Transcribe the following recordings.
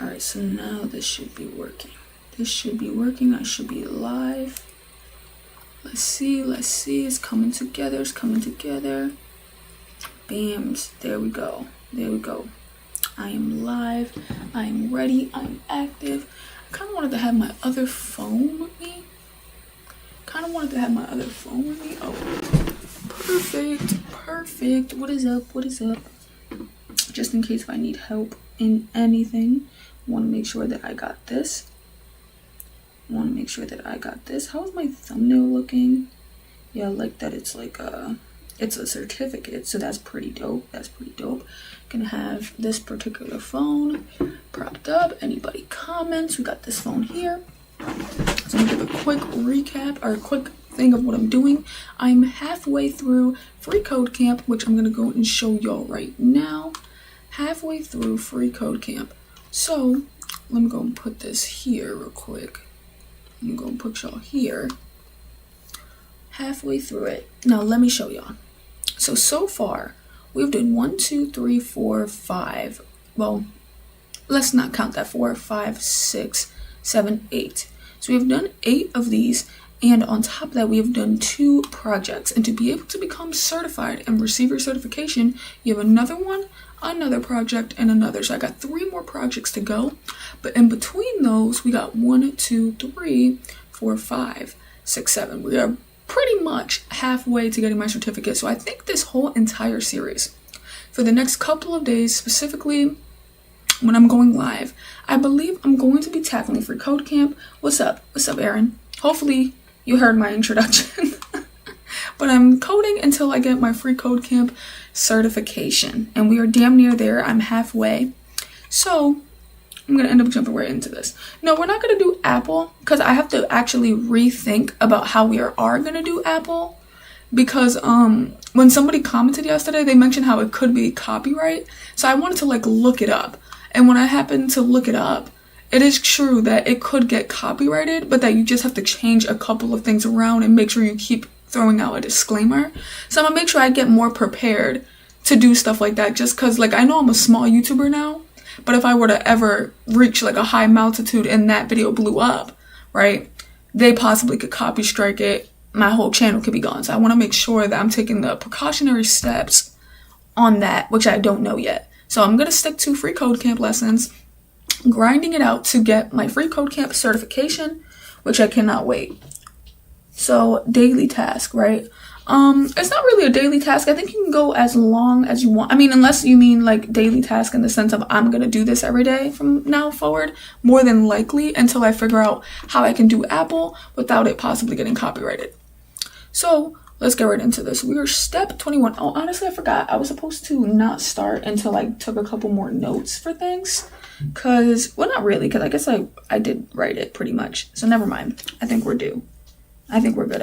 Alright, so now this should be working. This should be working. I should be live. Let's see. It's coming together. Bams. There we go. I am live. I am ready. I'm active. I kind of wanted to have my other phone with me. Oh, perfect. What is up? Just in case if I need help in anything. Want to make sure that I got this. How's my thumbnail looking? Yeah, I like that it's like it's a certificate, so that's pretty dope. Gonna have this particular phone propped up. Anybody comments, we got this phone here. So I'm gonna give a quick recap or a quick thing of what I'm doing. I'm halfway through Free Code Camp, which I'm gonna go and show y'all right now. Halfway through Free Code Camp. So let me go and put this here real quick. I'm gonna put y'all here. Halfway through it. Now let me show y'all. So far we've done 1, 2, 3, 4, 5. Well, let's not count that. 4, 5, 6, 7, 8. So we've done 8 of these, and on top of that we have done 2 projects. And to be able to become certified and receive your certification, you have another one, another project, and another. So I got 3 more projects to go, but in between those we got 1, 2, 3, 4, 5, 6, 7. We are pretty much halfway to getting my certificate. So I think this whole entire series for the next couple of days, specifically when I'm going live, I believe I'm going to be tackling Free Code Camp. What's up, Aaron? Hopefully you heard my introduction. But I'm coding until I get my Free Code Camp certification, and we are damn near there. I'm halfway, so I'm gonna end up jumping right into this. No, we're not gonna do Apple because I have to actually rethink about how we are gonna do Apple, because when somebody commented yesterday, they mentioned how it could be copyright. So I wanted to like look it up, and when I happened to look it up, it is true that it could get copyrighted, but that you just have to change a couple of things around and make sure you keep throwing out a disclaimer. So I'm gonna make sure I get more prepared to do stuff like that, just because like I know I'm a small YouTuber now, but if I were to ever reach like a high multitude and that video blew up, right, they possibly could copy strike it. My whole channel could be gone. So I want to make sure that I'm taking the precautionary steps on that, which I don't know yet. So I'm gonna stick to Free Code Camp lessons, grinding it out to get my Free Code Camp certification, which I cannot wait. So daily task, right? It's not really a daily task. I think you can go as long as you want. I mean, unless you mean like daily task in the sense of I'm gonna do this every day from now forward, more than likely until I figure out how I can do Apple without it possibly getting copyrighted. So let's get right into this. We are step 21. Oh, honestly, I forgot. I was supposed to not start until I took a couple more notes for things. Cause, well, not really, because I guess I did write it pretty much. So never mind. I think we're due. I think we're good.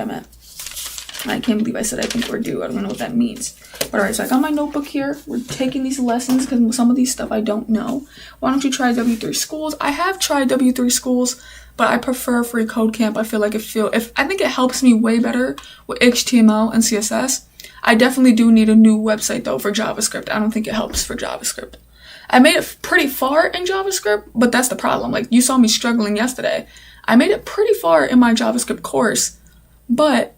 I can't believe I said I think we're due. I don't know what that means. But alright, so I got my notebook here. We're taking these lessons because some of these stuff I don't know. Why don't you try W3 Schools? I have tried W3 Schools, but I prefer Free Code Camp. I feel like I think it helps me way better with HTML and CSS. I definitely do need a new website though for JavaScript. I don't think it helps for JavaScript. I made it pretty far in JavaScript, but that's the problem. Like you saw me struggling yesterday. I made it pretty far in my JavaScript course, but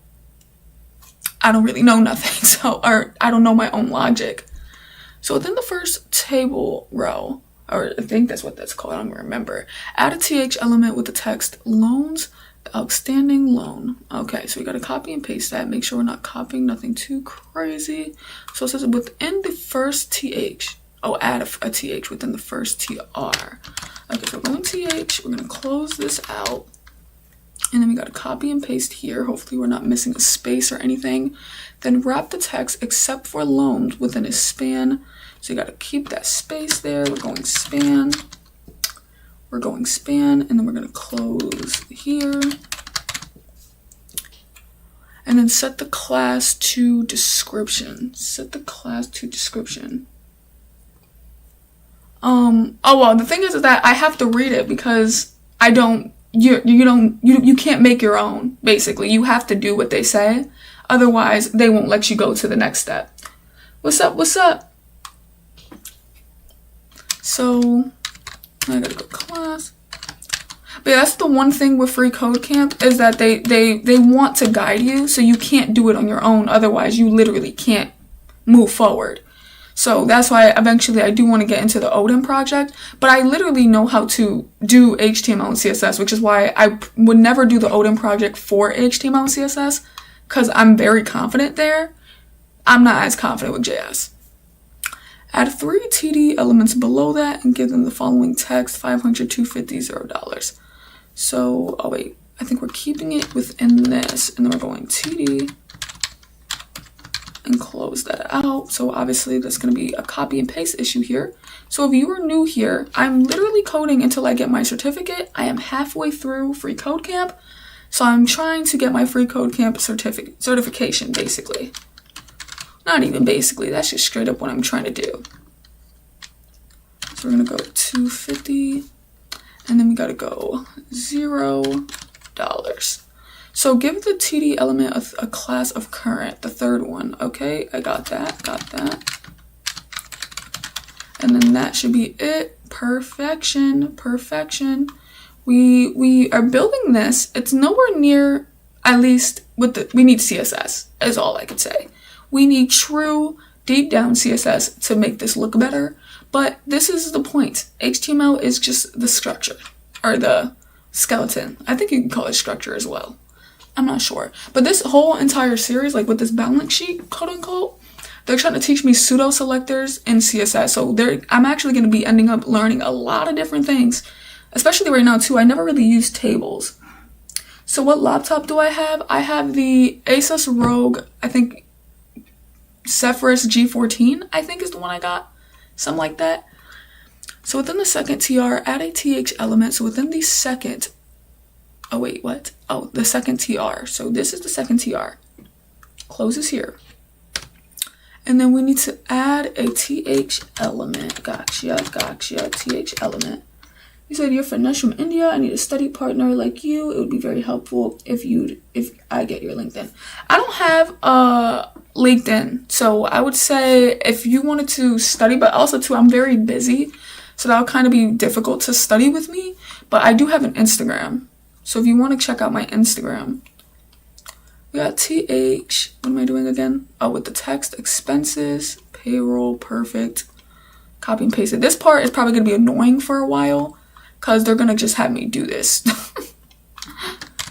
I don't really know nothing, or I don't know my own logic. So within the first table row, or I think that's what that's called, I don't remember, add a TH element with the text loans, outstanding loan. Okay, so we gotta copy and paste that. Make sure we're not copying nothing too crazy. So it says within the first TH. Oh, add a TH within the first TR. Okay, so we're going TH, we're gonna close this out. And then we got to copy and paste here. Hopefully we're not missing a space or anything. Then wrap the text except for loans within a span. So you got to keep that space there. We're going span. And then we're going to close here. And then set the class to description. Oh, well, the thing is that I have to read it because you can't make your own, basically. You have to do what they say. Otherwise, they won't let you go to the next step. What's up? So I gotta go class. But yeah, that's the one thing with Free Code Camp is that they want to guide you, so you can't do it on your own. Otherwise, you literally can't move forward. So that's why eventually I do want to get into the Odin project, but I literally know how to do HTML and CSS, which is why I would never do the Odin project for HTML and CSS, because I'm very confident there. I'm not as confident with JS. Add 3 TD elements below that and give them the following text: 500, 250, $0. So, oh wait, I think we're keeping it within this, and then we're going TD and close that out. So obviously that's going to be a copy and paste issue here. So if you are new here, I'm literally coding until I get my certificate. I am halfway through Free Code Camp, so I'm trying to get my Free Code Camp certification, basically. Not even basically, that's just straight up what I'm trying to do. So we're going to go 250, and then we got to go $0. So give the TD element a class of current, the third one. Okay, I got that. And then that should be it. Perfection. We are building this. It's nowhere near, at least we need CSS, is all I could say. We need true deep down CSS to make this look better. But this is the point. HTML is just the structure, or the skeleton. I think you can call it structure as well. I'm not sure. But this whole entire series, like with this balance sheet, quote unquote, they're trying to teach me pseudo selectors and CSS. So I'm actually going to be ending up learning a lot of different things, especially right now too. I never really used tables. So what laptop do I have? I have the Asus ROG, I think Zephyrus G14, I think is the one I got. Something like that. So within the second TR, add a TH element. So within the second, oh wait, what? Oh, the second TR. So this is the second TR. Closes here. And then we need to add a TH element. Gotcha, TH element. You said you're Finesse from India. I need a study partner like you. It would be very helpful if I get your LinkedIn. I don't have LinkedIn, so I would say if you wanted to study, but also too, I'm very busy, so that'll kind of be difficult to study with me. But I do have an Instagram, so if you want to check out my Instagram, we got TH. What am I doing again? Oh, with the text, expenses, payroll, perfect. Copy and paste it. This part is probably gonna be annoying for a while, because they're going to just have me do this.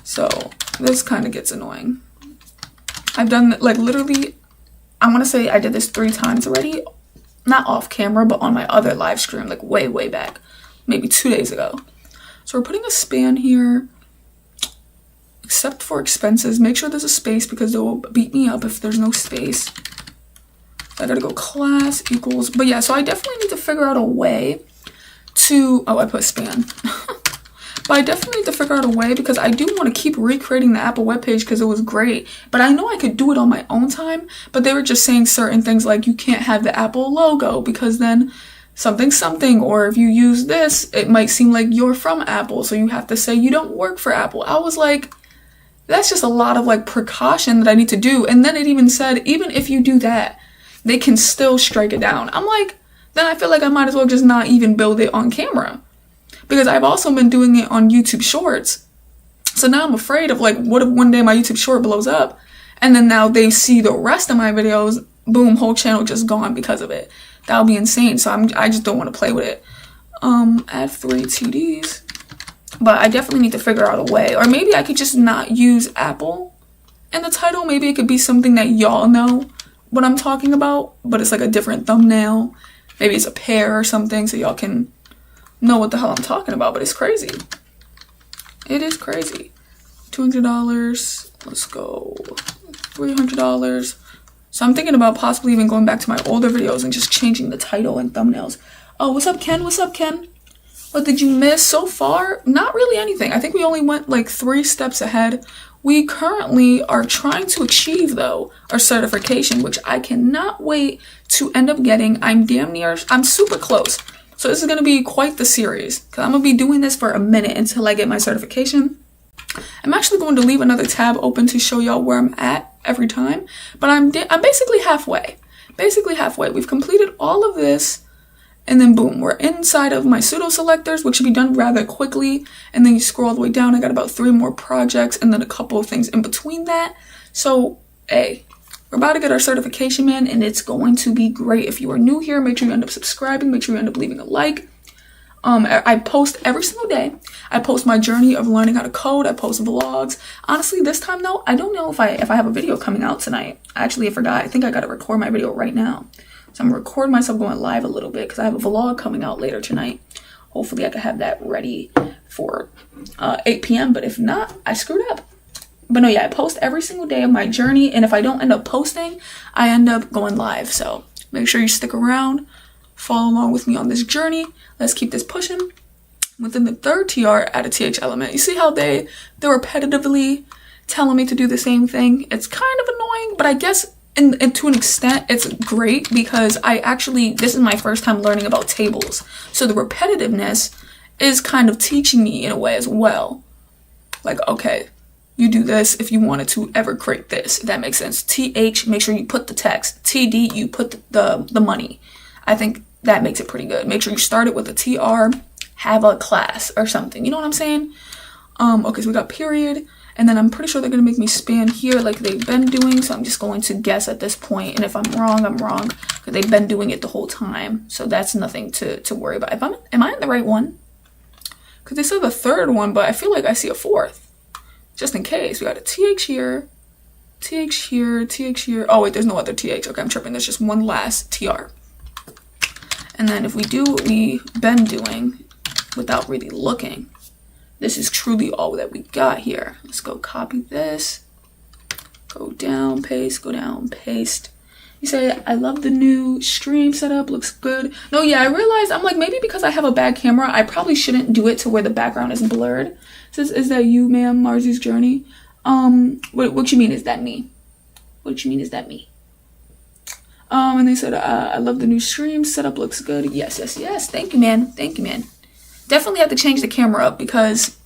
So this kind of gets annoying. I've done, like, literally, I want to say I did this 3 times already. Not off camera, but on my other live stream, like, way back. Maybe 2 days ago. So we're putting a span here. Except for expenses. Make sure there's a space, because they'll beat me up if there's no space. I gotta go class equals. But yeah, so I definitely need to figure out a way to, oh, I put span. But I definitely need to figure out a way, because I do want to keep recreating the Apple webpage because it was great. But I know I could do it on my own time, but they were just saying certain things like you can't have the Apple logo because then something, or if you use this, it might seem like you're from Apple, so you have to say you don't work for Apple. I was like, that's just a lot of like precaution that I need to do. And then it even said, even if you do that, they can still strike it down. I'm like, then I feel like I might as well just not even build it on camera, because I've also been doing it on YouTube Shorts. So now I'm afraid of, like, what if one day my YouTube Short blows up and then now they see the rest of my videos, boom, whole channel just gone because of it. That would be insane. So I just don't want to play with it. Add 3 TDs. But I definitely need to figure out a way. Or maybe I could just not use Apple in the title. Maybe it could be something that y'all know what I'm talking about, but it's like a different thumbnail. Maybe it's a pair or something, so y'all can know what the hell I'm talking about. But it's crazy. It is crazy. $200. Let's go. $300. So I'm thinking about possibly even going back to my older videos and just changing the title and thumbnails. Oh, what's up, Ken? What's up, Ken? What did you miss so far? Not really anything. I think we only went like 3 steps ahead. We currently are trying to achieve, though, our certification, which I cannot wait to end up getting. I'm super close. So this is going to be quite the series, because I'm going to be doing this for a minute until I get my certification. I'm actually going to leave another tab open to show y'all where I'm at every time, but I'm basically halfway. We've completed all of this, And then boom, we're inside of my pseudo selectors, which should be done rather quickly. And then you scroll all the way down. I got about 3 more projects and then a couple of things in between that. So, hey, we're about to get our certification, man, and it's going to be great. If you are new here, make sure you end up subscribing. Make sure you end up leaving a like. I post every single day. I post my journey of learning how to code. I post vlogs. Honestly, this time though, I don't know if I have a video coming out tonight. Actually, I forgot. I think I got to record my video right now. So I'm gonna record myself going live a little bit because I have a vlog coming out later tonight. Hopefully, I can have that ready for 8 p.m. But if not, I screwed up. But no, yeah, I post every single day of my journey, and if I don't end up posting, I end up going live. So make sure you stick around. Follow along with me on this journey. Let's keep this pushing. Within the 3rd TR, add a TH element. You see how they're repetitively telling me to do the same thing? It's kind of annoying, but I guess and to an extent, it's great because this is my first time learning about tables. So the repetitiveness is kind of teaching me in a way as well. Like, okay, you do this if you wanted to ever create this, if that makes sense. TH, make sure you put the text. TD, you put the money. I think that makes it pretty good. Make sure you start it with a TR, have a class or something. You know what I'm saying? Okay, so we got period. And then I'm pretty sure they're going to make me span here like they've been doing. So I'm just going to guess at this point. And if I'm wrong, I'm wrong. Because they've been doing it the whole time. So that's nothing to worry about. Am I in the right one? Because they said the 3rd one, but I feel like I see a 4th. Just in case. We got a TH here. TH here. TH here. Oh, wait, there's no other TH. Okay, I'm tripping. There's just one last TR. And then if we do what we've been doing without really looking, this is truly all that we got here. Let's go copy this. Go down, paste, go down, paste. You say, I love the new stream setup, looks good. No, yeah, I realized, I'm like, maybe because I have a bad camera, I probably shouldn't do it to where the background is blurred. Says, is that you, ma'am, Marzi's journey? What you mean, is that me? What you mean, is that me? And they said, I love the new stream setup, looks good. Yes, yes, yes. Thank you, man. Thank you, man. Definitely have to change the camera up because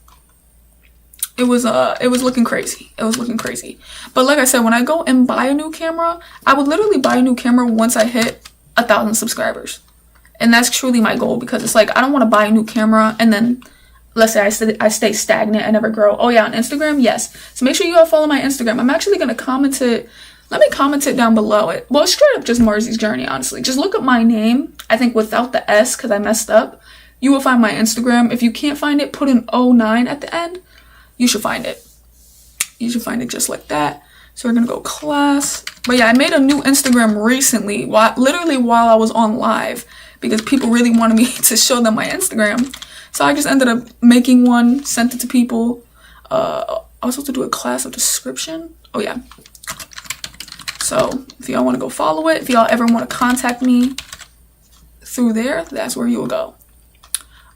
it was looking crazy. It was looking crazy. But like I said, when I go and buy a new camera, I would literally buy a new camera once I hit 1,000 subscribers. And that's truly my goal because it's like, I don't want to buy a new camera and then, let's say I stay stagnant, I never grow. Oh yeah, on Instagram, yes. So make sure you all follow my Instagram. I'm actually going to comment it. Let me comment it down below it. Well, straight up just Marzi's journey, honestly. Just look up my name. I think without the S because I messed up. You will find my Instagram. If you can't find it, put an 09 at the end. You should find it. You should find it just like that. So we're going to go class. But yeah, I made a new Instagram recently, literally while I was on live, because people really wanted me to show them my Instagram. So I just ended up making one, sent it to people. I was supposed to do a class of description. Oh yeah. So if y'all want to go follow it, if y'all ever want to contact me through there, that's where you will go.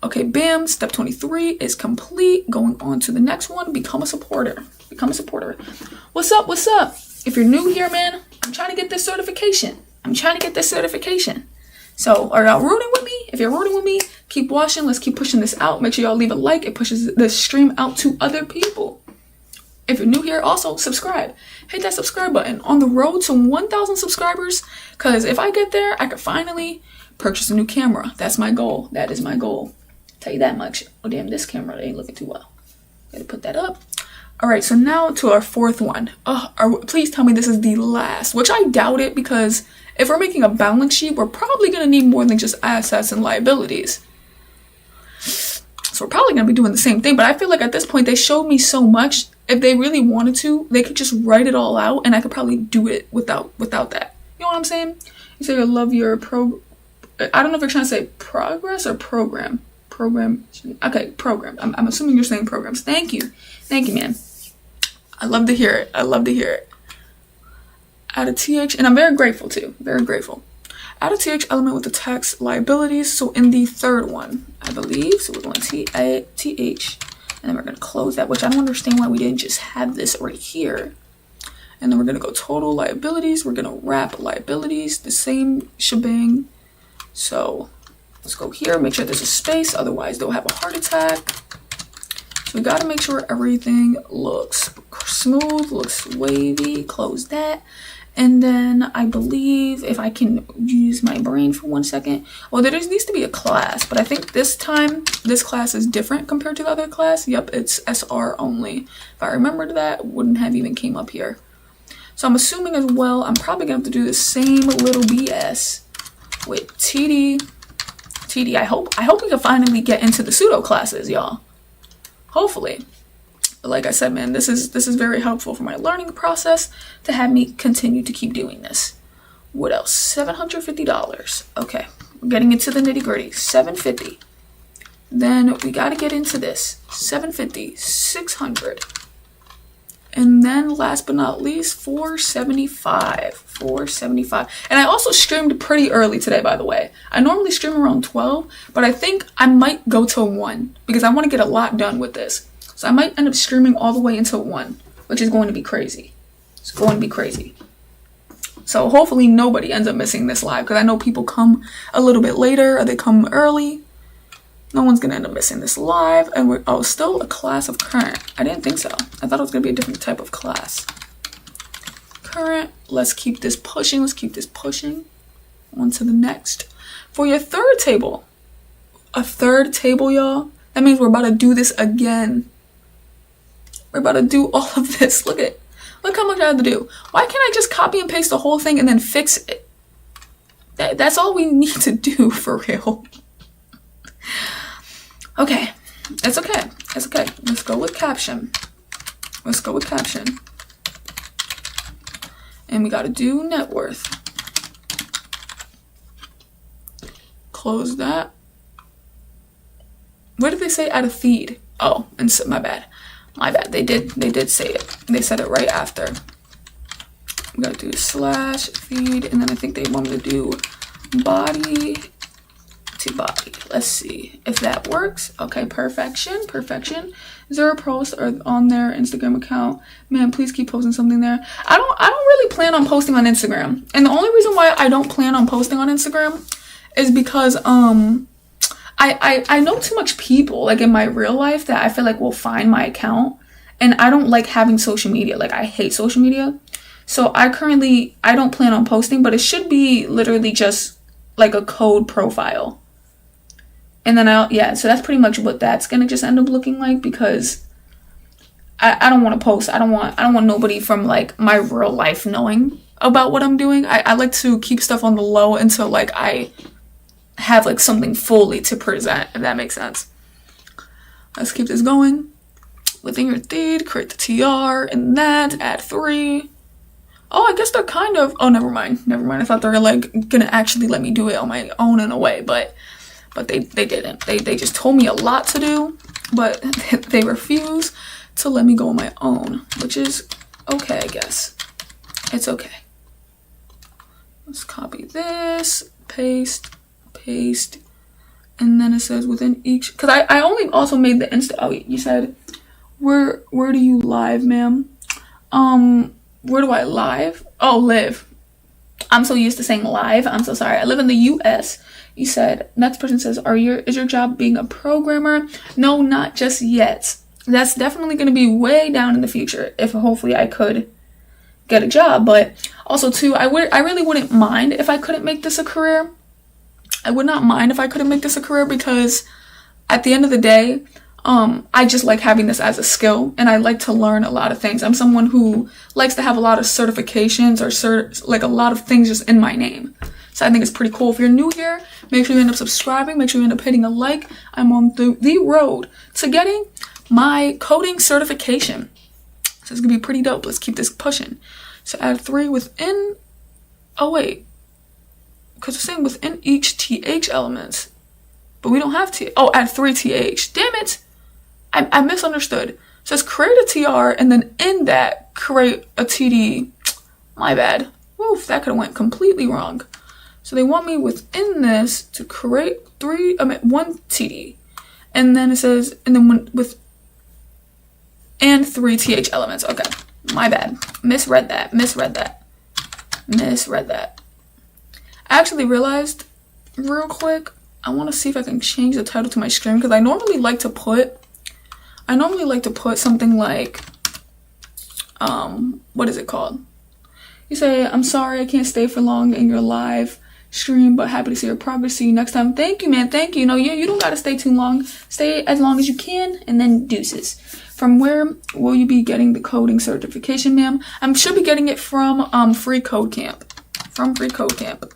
Okay, bam, step 23 is complete. Going on to the next one, become a supporter. Become a supporter. What's up, what's up? If you're new here, man, I'm trying to get this certification. So are y'all rooting with me? If you're rooting with me, keep watching. Let's keep pushing this out. Make sure y'all leave a like. It pushes the stream out to other people. If you're new here, also subscribe. Hit that subscribe button on the road to 1,000 subscribers. Because if I get there, I could finally purchase a new camera. That's my goal. That is my goal. Tell you that much. Oh, damn, this camera ain't looking too well. Gotta put that up. All right, so now to our 4th one. Please tell me this is the last, which I doubt it because if we're making a balance sheet, we're probably going to need more than just assets and liabilities. So we're probably going to be doing the same thing, but I feel like at this point they showed me so much. If they really wanted to, they could just write it all out and I could probably do it without that. You know what I'm saying? You say I love your I don't know if you're trying to say progress or program. Okay, program. I'm assuming you're saying programs. Thank you, man. I love to hear it. Add a TH, and I'm very grateful too. Very grateful. Add a TH element with the text liabilities. So in the 3rd one, I believe. So we're going TH, and then we're going to close that, which I don't understand why we didn't just have this right here. And then we're going to go total liabilities. We're going to wrap liabilities, the same shebang. So let's go here, make sure there's a space, otherwise they'll have a heart attack. So we gotta make sure everything looks smooth, looks wavy, close that. And then I believe, if I can use my brain for 1 second, well, there needs to be a class, but I think this time this class is different compared to the other class. Yep, it's SR only. If I remembered that, it wouldn't have even came up here. So I'm assuming as well, I'm probably gonna have to do the same little BS with TD. I hope we can finally get into the pseudo classes, y'all. Hopefully. But like I said, man, this is very helpful for my learning process to have me continue to keep doing this. What else? $750. Okay, we're getting into the nitty gritty. $750. Then we got to get into this. $750, $600. And then last but not least, $475. $475. And I also streamed pretty early today, by the way. I normally stream around 12, but I think I might go till 1 because I want to get a lot done with this. So I might end up streaming all the way until 1, which is going to be crazy. It's going to be crazy. So hopefully nobody ends up missing this live, because I know people come a little bit later or they come early. No one's going to end up missing this live. And we're, oh, still a class of current. I didn't think so. I thought it was going to be a different type of class. Current. Let's keep this pushing. Let's keep this pushing. On to the next. For your third table. A third table, y'all. That means we're about to do this again. We're about to do all of this. Look how much I have to do. Why can't I just copy and paste the whole thing and then fix it? That's all we need to do, for real. Okay. It's okay. It's okay. Let's go with caption. Let's go with caption. And we got to do net worth. Close that. What did they say? Add a feed. Oh, and so, my bad. My bad. They did say it. They said it right after. We gotta do /feed, and then I think they want me to do body to body. Let's see if that works. Okay, perfection. 0 posts are on their Instagram account. Man, please keep posting something there. I don't really plan on posting on Instagram. And the only reason why I don't plan on posting on Instagram is because I know too much people, like, in my real life that I feel like will find my account, and I don't like having social media. Like, I hate social media. So I don't plan on posting, but it should be literally just like a code profile. And then so that's pretty much what that's gonna just end up looking like, because I don't want to post. I don't want nobody from, like, my real life knowing about what I'm doing. I like to keep stuff on the low until, like, I have, like, something fully to present, if that makes sense. Let's keep this going. Within your feed, create the TR and that, add 3. Oh, I guess they're kind of, oh, never mind. I thought they were, like, gonna actually let me do it on my own in a way, but they didn't. They just told me a lot to do, but they refuse to let me go on my own, which is okay, I guess. It's okay. Let's copy this, paste, and then it says within each, because I only also made the Insta. Oh, you said where do you live, ma'am? Where do I live? Oh, live. I'm so used to saying live. I'm so sorry. I live in the US. You said, next person says, is your job being a programmer? No, not just yet. That's definitely going to be way down in the future, if hopefully I could get a job. But also too, I really wouldn't mind if I couldn't make this a career. I would not mind if I couldn't make this a career, because at the end of the day, I just like having this as a skill, and I like to learn a lot of things. I'm someone who likes to have a lot of certifications or like a lot of things just in my name. So I think it's pretty cool. If you're new here, make sure you end up subscribing. Make sure you end up hitting a like. I'm on the road to getting my coding certification. So it's gonna be pretty dope. Let's keep this pushing. So add 3 within, oh wait, because it's saying within each TH elements, but we don't have T. Oh, add 3 TH. Damn it. I misunderstood. It says create a TR and then in that create a TD. My bad. Oof, that could have went completely wrong. So they want me within this to create 1 TD. And then it says, and then and 3 TH elements. Okay, my bad. Misread that. I actually realized real quick, I want to see if I can change the title to my stream, because I normally like to put something like, what is it called? You say, I'm sorry I can't stay for long in your live stream, but happy to see your progress. See you next time. Thank you, man. Thank you. No, you don't got to stay too long. Stay as long as you can, and then deuces. From where will you be getting the coding certification, ma'am? I should be getting it from Free Code Camp. From Free Code Camp.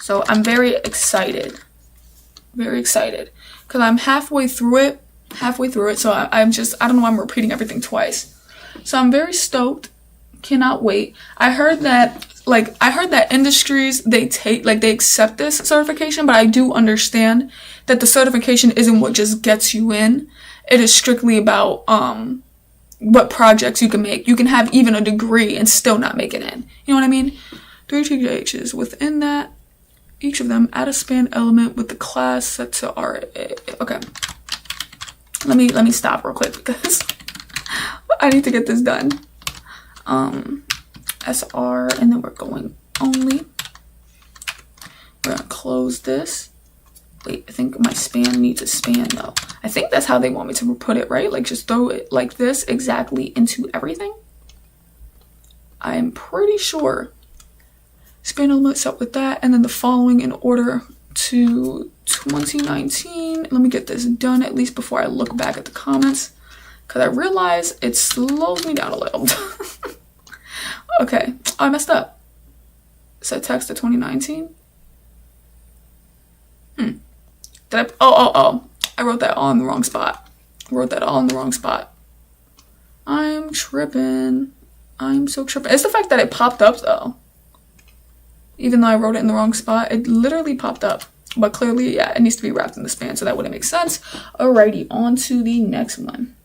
So I'm very excited. Very excited. Because I'm halfway through it. So I don't know why I'm repeating everything twice. So I'm very stoked. Cannot wait. I heard that industries, they accept this certification, but I do understand that the certification isn't what just gets you in. It is strictly about what projects you can make. You can have even a degree and still not make it in. You know what I mean? 3 THs. Within that, each of them add a span element with the class set to RA. Okay. Let me stop real quick because I need to get this done. SR, and then we're going only. We're gonna close this. Wait, I think my span needs a span though. I think that's how they want me to put it, right? Like just throw it like this exactly into everything. I'm pretty sure. Span element set with that, and then the following in order to 2019. Let me get this done at least before I look back at the comments, because I realize it slows me down a little. Okay, I messed up. Set text to 2019. Did I? Oh. I wrote that all in the wrong spot. I'm tripping. I'm so tripping. It's the fact that it popped up though. Even though I wrote it in the wrong spot, it literally popped up. But clearly, yeah, it needs to be wrapped in the span, so that wouldn't make sense. Alrighty, on to the next one.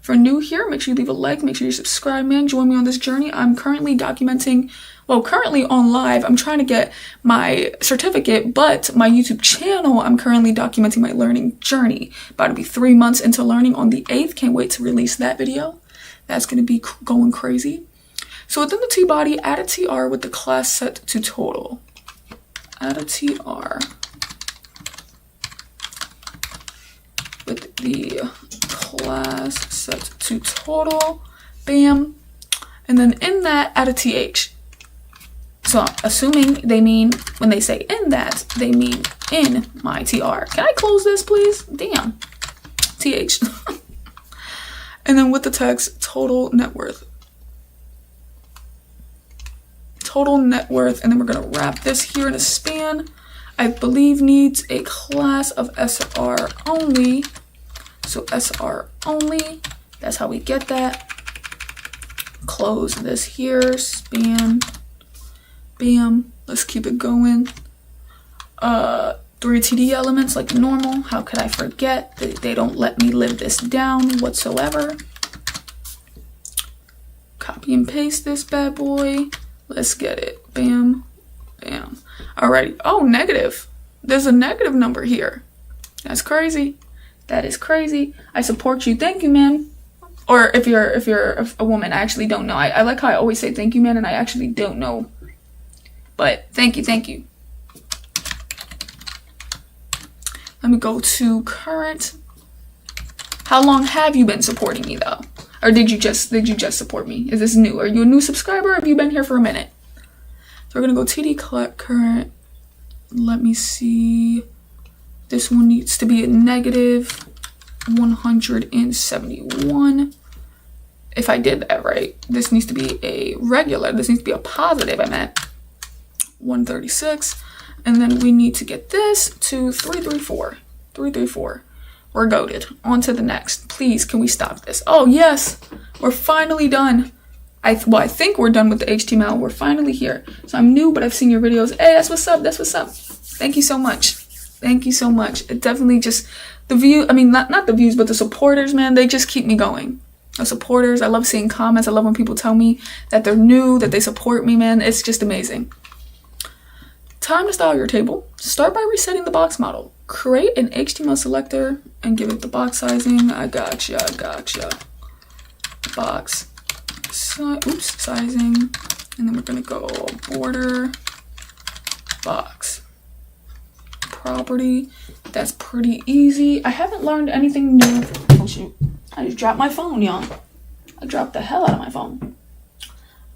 For new here, make sure you leave a like, make sure you subscribe, man. Join me on this journey. I'm currently currently on live. I'm trying to get my certificate, but my YouTube channel, I'm currently documenting my learning journey. About to be 3 months into learning on the 8th. Can't wait to release that video. That's going to be going crazy. So within the T-body, add a TR with the class set to total. Add a TR with the class set to total. Bam. And then in that, add a TH. So assuming they mean, when they say in that, they mean in my TR. Can I close this, please? Damn. TH. And then with the text, total net worth. Total net worth. And then we're going to wrap this here in a span. I believe needs a class of SR only. So SR only. That's how we get that. Close this here. Span. Bam. Let's keep it going. 3 TD elements like normal. How could I forget? They don't let me live this down whatsoever. Copy and paste this bad boy. Let's get it. Bam. Bam. Alrighty. Oh, negative. There's a negative number here. That's crazy. That is crazy. I support you. Thank you, man. Or if you're a woman, I actually don't know. I like how I always say thank you, man, and I actually don't know. But thank you. Let me go to current. How long have you been supporting me though? Or did you just support me? Is this new? Are you a new subscriber or have you been here for a minute? So we're gonna go TD current. Let me see. This one needs to be a negative 171. If I did that right, this needs to be a regular. This needs to be a positive, I meant 136. And then we need to get this to 334. 334. We're goated. On to the next. Please, can we stop this? Oh, yes. We're finally done. I think we're done with the HTML. We're finally here. So I'm new, but I've seen your videos. Hey, that's what's up. That's what's up. Thank you so much. Thank you so much. It definitely just, the view, I mean, not the views, but the supporters, man, they just keep me going. The supporters, I love seeing comments. I love when people tell me that they're new, that they support me, man. It's just amazing. Time to style your table. Start by resetting the box model. Create an HTML selector and give it the box sizing. I gotcha. Box sizing. And then we're gonna go border box property. That's pretty easy. I haven't learned anything new. Oh shoot. I just dropped my phone, y'all. I dropped the hell out of my phone.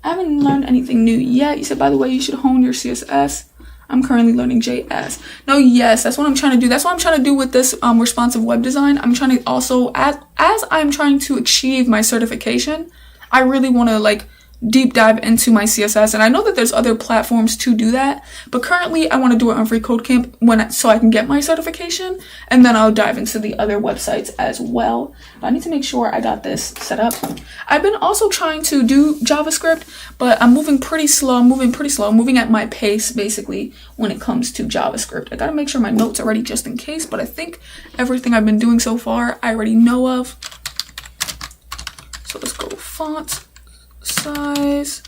I haven't learned anything new yet. You said, by the way, you should hone your CSS. I'm currently learning JS. No, yes, that's what I'm trying to do. That's what I'm trying to do with this responsive web design. I'm trying to also, as I'm trying to achieve my certification, I really want to like deep dive into my CSS, and I know that there's other platforms to do that, but currently I want to do it on FreeCodeCamp so I can get my certification, and then I'll dive into the other websites as well. But I need to make sure I got this set up. I've been also trying to do JavaScript, but I'm moving pretty slow. I'm moving at my pace basically when it comes to JavaScript. I gotta make sure my notes are ready just in case, but I think everything I've been doing so far I already know of. So let's go font size,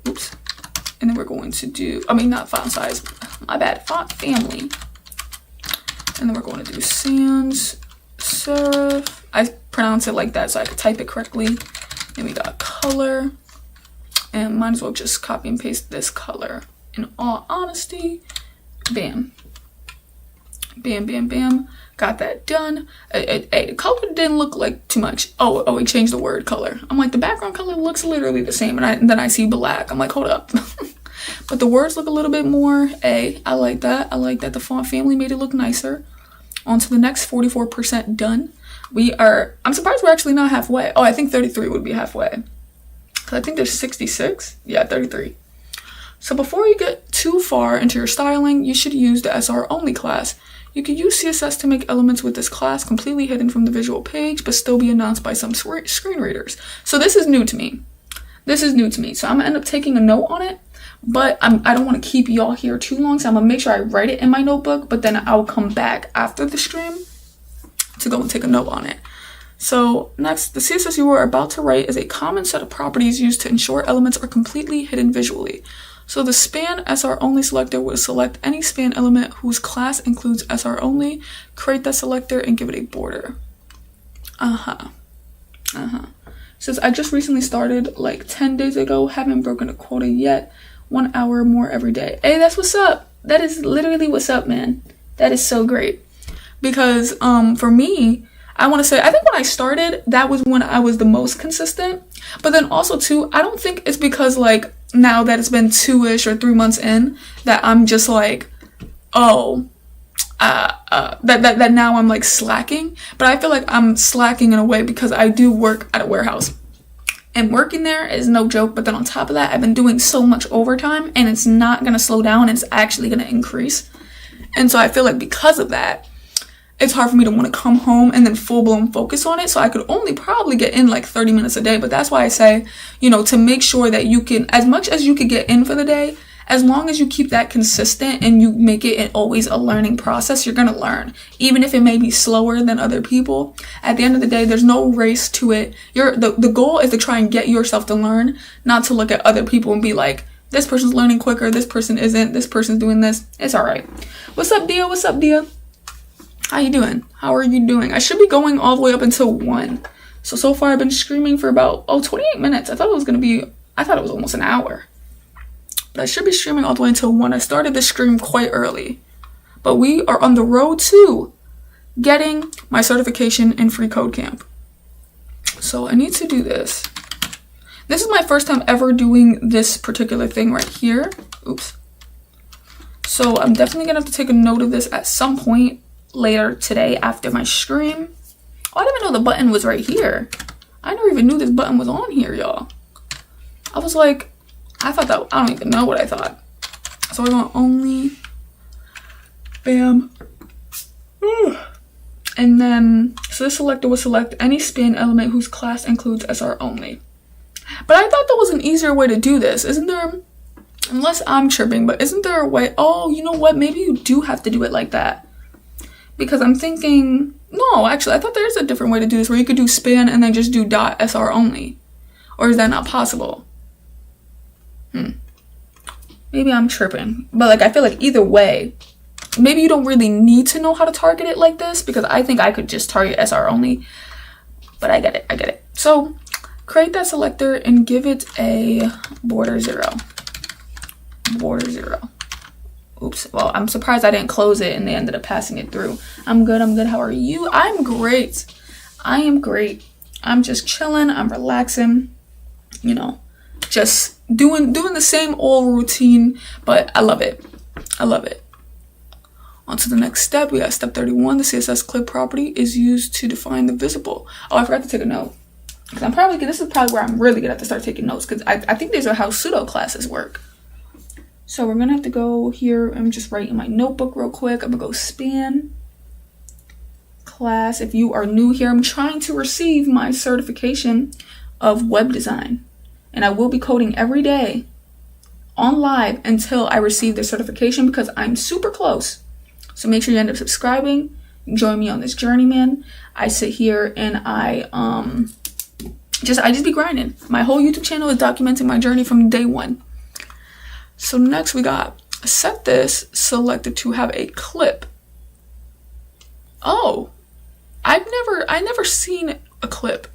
oops, and then we're going to do, not font size, my bad, font family, and then we're going to do sans serif. I pronounce it like that so I could type it correctly. Then we got color, and might as well just copy and paste this color in all honesty. Bam, bam, bam, bam. Got that done. Color didn't look like too much. Oh, we changed the word color. I'm like, the background color looks literally the same, and then I see black. I'm like, hold up. But the words look a little bit more I like that. I like that the font family made it look nicer. On to the next, 44% done. I'm surprised we're actually not halfway. Oh, I think 33 would be halfway. I think there's 66. Yeah, 33. So before you get too far into your styling, you should use the SR only class. You can use CSS to make elements with this class completely hidden from the visual page, but still be announced by some screen readers. So this is new to me. So I'm gonna end up taking a note on it, but I don't want to keep y'all here too long, so I'm gonna make sure I write it in my notebook, but then I'll come back after the stream to go and take a note on it. So next, the CSS you are about to write is a common set of properties used to ensure elements are completely hidden visually. So the span SR only selector will select any span element whose class includes SR only, create that selector, and give it a border. Since I just recently started like 10 days ago, haven't broken a quota yet, 1 hour more every day. Hey, that's what's up. That is literally what's up, man. That is so great. Because for me, I want to say, I think when I started, that was when I was the most consistent. But then also too, I don't think it's because like now that it's been 2-ish or 3 months in that I'm just like, that now I'm like slacking. But I feel like I'm slacking in a way because I do work at a warehouse. And working there is no joke, but then on top of that, I've been doing so much overtime and it's not going to slow down, it's actually going to increase. And so I feel like because of that, it's hard for me to want to come home and then full-blown focus on it. So I could only probably get in like 30 minutes a day. But that's why I say, to make sure that you can, as much as you could get in for the day, as long as you keep that consistent and you make it always a learning process, you're going to learn. Even if it may be slower than other people, at the end of the day, there's no race to it. The goal is to try and get yourself to learn, not to look at other people and be like, this person's learning quicker, this person isn't, this person's doing this. It's all right. What's up, Dia? What's up, Dia? How you doing? How are you doing? I should be going all the way up until 1. So far I've been streaming for about, 28 minutes. I thought it was almost an hour. But I should be streaming all the way until 1. I started this stream quite early. But we are on the road to getting my certification in FreeCodeCamp. So I need to do this. This is my first time ever doing this particular thing right here. Oops. So I'm definitely gonna have to take a note of this at some point later today after my stream. Oh, I didn't even know the button was right here. I never even knew this button was on here, y'all. I was like, I don't even know what I thought. So we're going only, bam. And then, so this selector will select any span element whose class includes SR only. But I thought there was an easier way to do this. Isn't there? Unless I'm tripping, but isn't there a way? Oh, you know what? Maybe you do have to do it like that. Because I'm thinking, no, actually, I thought there's a different way to do this where you could do span and then just do .sr only. Or is that not possible? Maybe I'm tripping. But like, I feel like either way, maybe you don't really need to know how to target it like this, because I think I could just target SR only. But I get it. So create that selector and give it a border 0. Border 0. Oops. Well, I'm surprised I didn't close it and they ended up passing it through. I'm good. How are you? I'm great. I am great. I'm just chilling, I'm relaxing, you know, just doing the same old routine, but I love it. I love it. On to the next step. We got step 31. The CSS clip property is used to define the visible. Oh, I forgot to take a note. Because this is probably where I'm really gonna have to start taking notes, because I think these are how pseudo classes work. So we're gonna have to go here and just write in my notebook real quick. I'm gonna go span class. If you are new here, I'm trying to receive my certification of web design, and I will be coding every day on live until I receive the certification, because I'm super close. So make sure you end up subscribing and join me on this journey, man. I sit here and I just be grinding. My whole YouTube channel is documenting my journey from day one. So next we got set this selected to have a clip. Oh, I never seen a clip.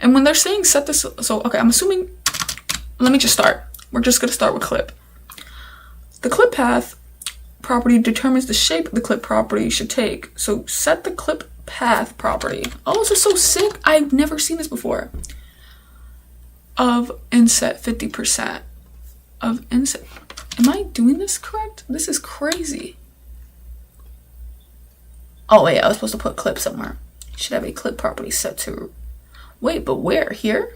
And when they're saying set this, so okay, I'm assuming, let me just start. We're just gonna start with clip. The clip path property determines the shape the clip property should take. So set the clip path property. Oh, this is so sick. I've never seen this before. Of inset 50%. Of inset. Am I doing this correct? This is crazy. Oh wait, I was supposed to put clip somewhere. Should have a clip property set to. Wait, but where? Here?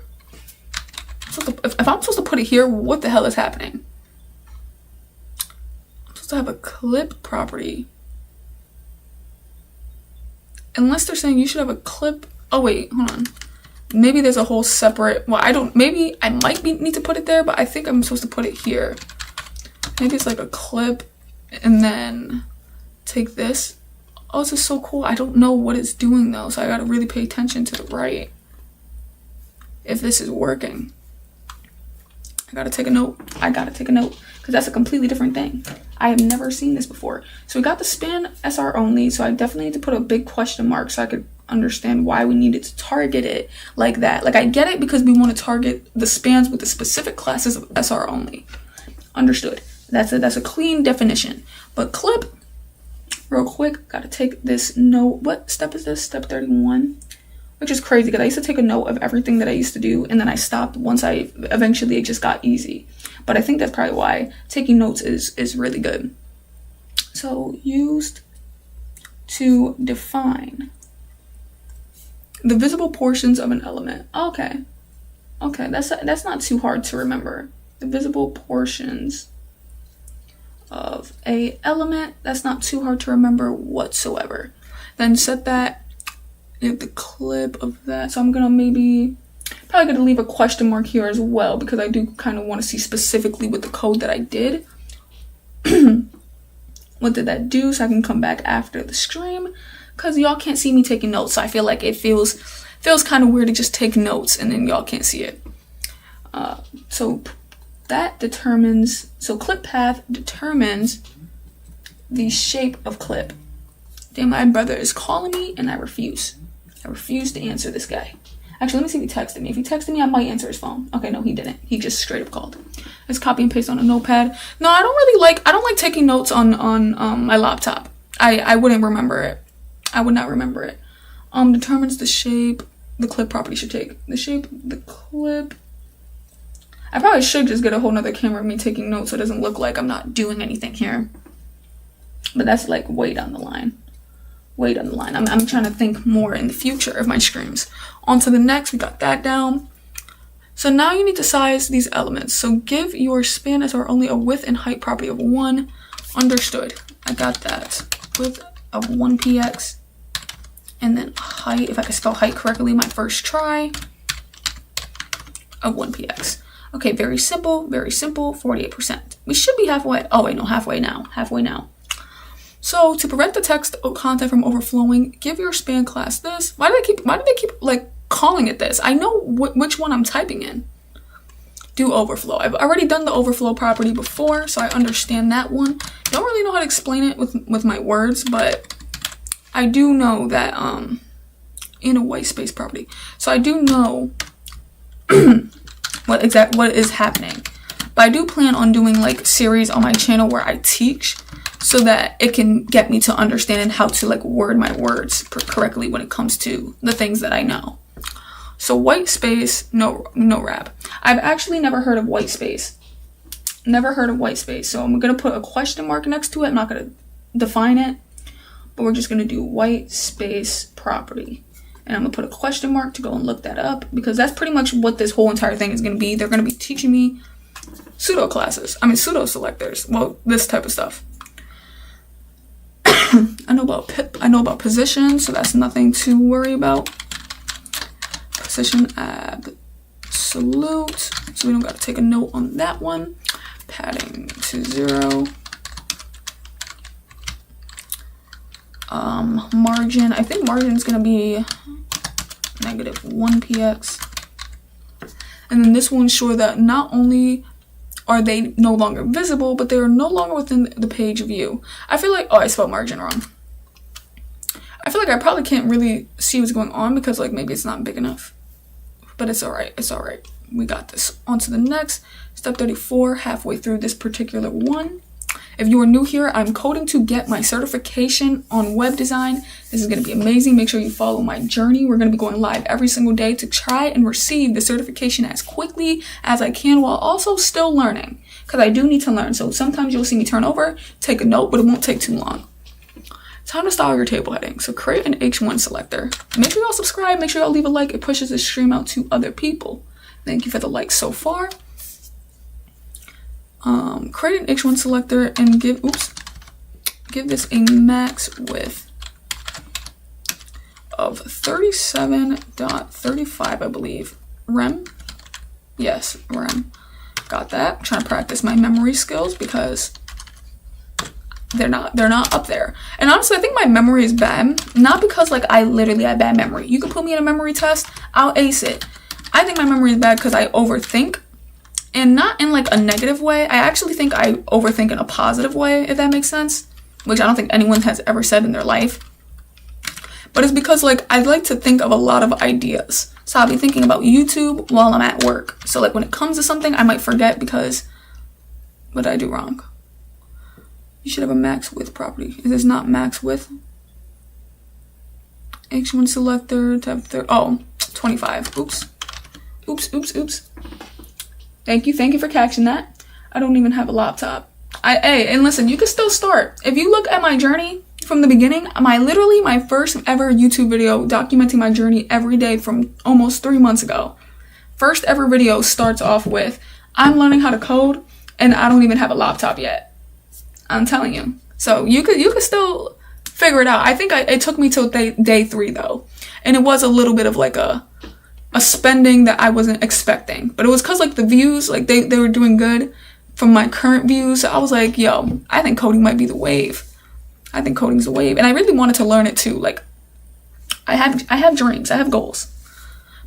If I'm supposed to put it here, what the hell is happening? I'm supposed to have a clip property. Unless they're saying you should have a clip. Oh wait, hold on. Maybe there's a whole separate. Well, maybe I might need to put it there, but I think I'm supposed to put it here. Maybe it's like a clip and then take this. Oh, this is so cool. I don't know what it's doing though, so I gotta really pay attention to the right. If this is working. I gotta take a note, because that's a completely different thing. I have never seen this before. So we got the span SR only, so I definitely need to put a big question mark so I could understand why we needed to target it like that. Like, I get it because we want to target the spans with the specific classes of SR only. Understood. That's a clean definition. But clip, real quick, gotta take this note. What step is this? Step 31. Which is crazy because I used to take a note of everything that I used to do, and then I stopped once eventually it just got easy. But I think that's probably why taking notes is really good. So used to define the visible portions of an element. Okay, that's not too hard to remember. The visible portions of a element, that's not too hard to remember whatsoever. Then set that. The clip of that, so I'm gonna probably gonna leave a question mark here as well, because I do kind of want to see specifically with the code that I did. What did that do, so I can come back after the stream, because y'all can't see me taking notes, so I feel like it feels kind of weird to just take notes and then y'all can't see it. So that determines, so clip path determines the shape of clip. Damn, my brother is calling me and I refuse to answer this guy. Actually, let me see if he texted me. If he texted me, I might answer his phone. Okay, no, he didn't. He just straight up called. Let's copy and paste on a notepad. No, I don't like taking notes on my laptop. I wouldn't remember it. I would not remember it. Determines the shape the clip property should take. The shape the clip. I probably should just get a whole nother camera of me taking notes so it doesn't look like I'm not doing anything here. But that's like way down the line. I'm trying to think more in the future of my streams. On to the next, we got that down. So now you need to size these elements. So give your span SR only a width and height property of 1. Understood. I got that. Width of 1px. And then height, if I can spell height correctly, my first try, of 1px. Okay, very simple, 48%. We should be halfway. Oh wait, no, halfway now. So to prevent the text content from overflowing, give your span class this. Why do they keep like calling it this? I know which one I'm typing in. Do overflow. I've already done the overflow property before, so I understand that one. Don't really know how to explain it with my words, but I do know that in a white space property. So I do know what is happening. But I do plan on doing like series on my channel where I teach, so that it can get me to understand how to like word my words correctly when it comes to the things that I know. So white space, no wrap. I've actually never heard of white space. Never heard of white space. So I'm going to put a question mark next to it. I'm not going to define it, but we're just going to do white space property. And I'm going to put a question mark to go and look that up, because that's pretty much what this whole entire thing is going to be. They're going to be teaching me pseudo selectors. Well, this type of stuff. I know about pip. I know about position, so that's nothing to worry about. Position absolute. So we don't got to take a note on that one. Padding to 0. Margin. I think margin is going to be -1 px. And then this will ensure that not only are they no longer visible, but they are no longer within the page view. I feel like, oh, I spelled margin wrong. I feel like I probably can't really see what's going on because like maybe it's not big enough. But it's alright. It's alright. We got this. On to the next. Step 34, halfway through this particular one. If you are new here, I'm coding to get my certification on web design. This is going to be amazing. Make sure you follow my journey. We're going to be going live every single day to try and receive the certification as quickly as I can, while also still learning, because I do need to learn. So sometimes you'll see me turn over, take a note, but it won't take too long. Time to style your table heading. So create an H1 selector. Make sure y'all subscribe. Make sure y'all leave a like. It pushes the stream out to other people. Thank you for the likes so far. Create an H1 selector and give this a max width of 37.35, I believe. Rem? Yes, rem. Got that. I'm trying to practice my memory skills because they're not up there. And honestly, I think my memory is bad. Not because like I literally have bad memory. You can put me in a memory test, I'll ace it. I think my memory is bad because I overthink. And not in like a negative way. I actually think I overthink in a positive way, if that makes sense. Which I don't think anyone has ever said in their life. But it's because like I like to think of a lot of ideas. So I'll be thinking about YouTube while I'm at work. So like when it comes to something, I might forget because what did I do wrong? You should have a max width property. Is this not max width? H1 selector, tab 30. Oh, 25. Oops. Oops. Thank you for catching that. I don't even have a laptop. Hey, and listen, you can still start. If you look at my journey from the beginning, my first ever YouTube video documenting my journey every day from almost 3 months ago. First ever video starts off with, I'm learning how to code and I don't even have a laptop yet. I'm telling you. So you could still figure it out. I think it took me till day 3 though. And it was a little bit of like a spending that I wasn't expecting, but it was because like the views, like they were doing good from my current views. So I was like, yo, I think coding might be the wave. I think coding's the wave. And I really wanted to learn it too. Like I have dreams, I have goals.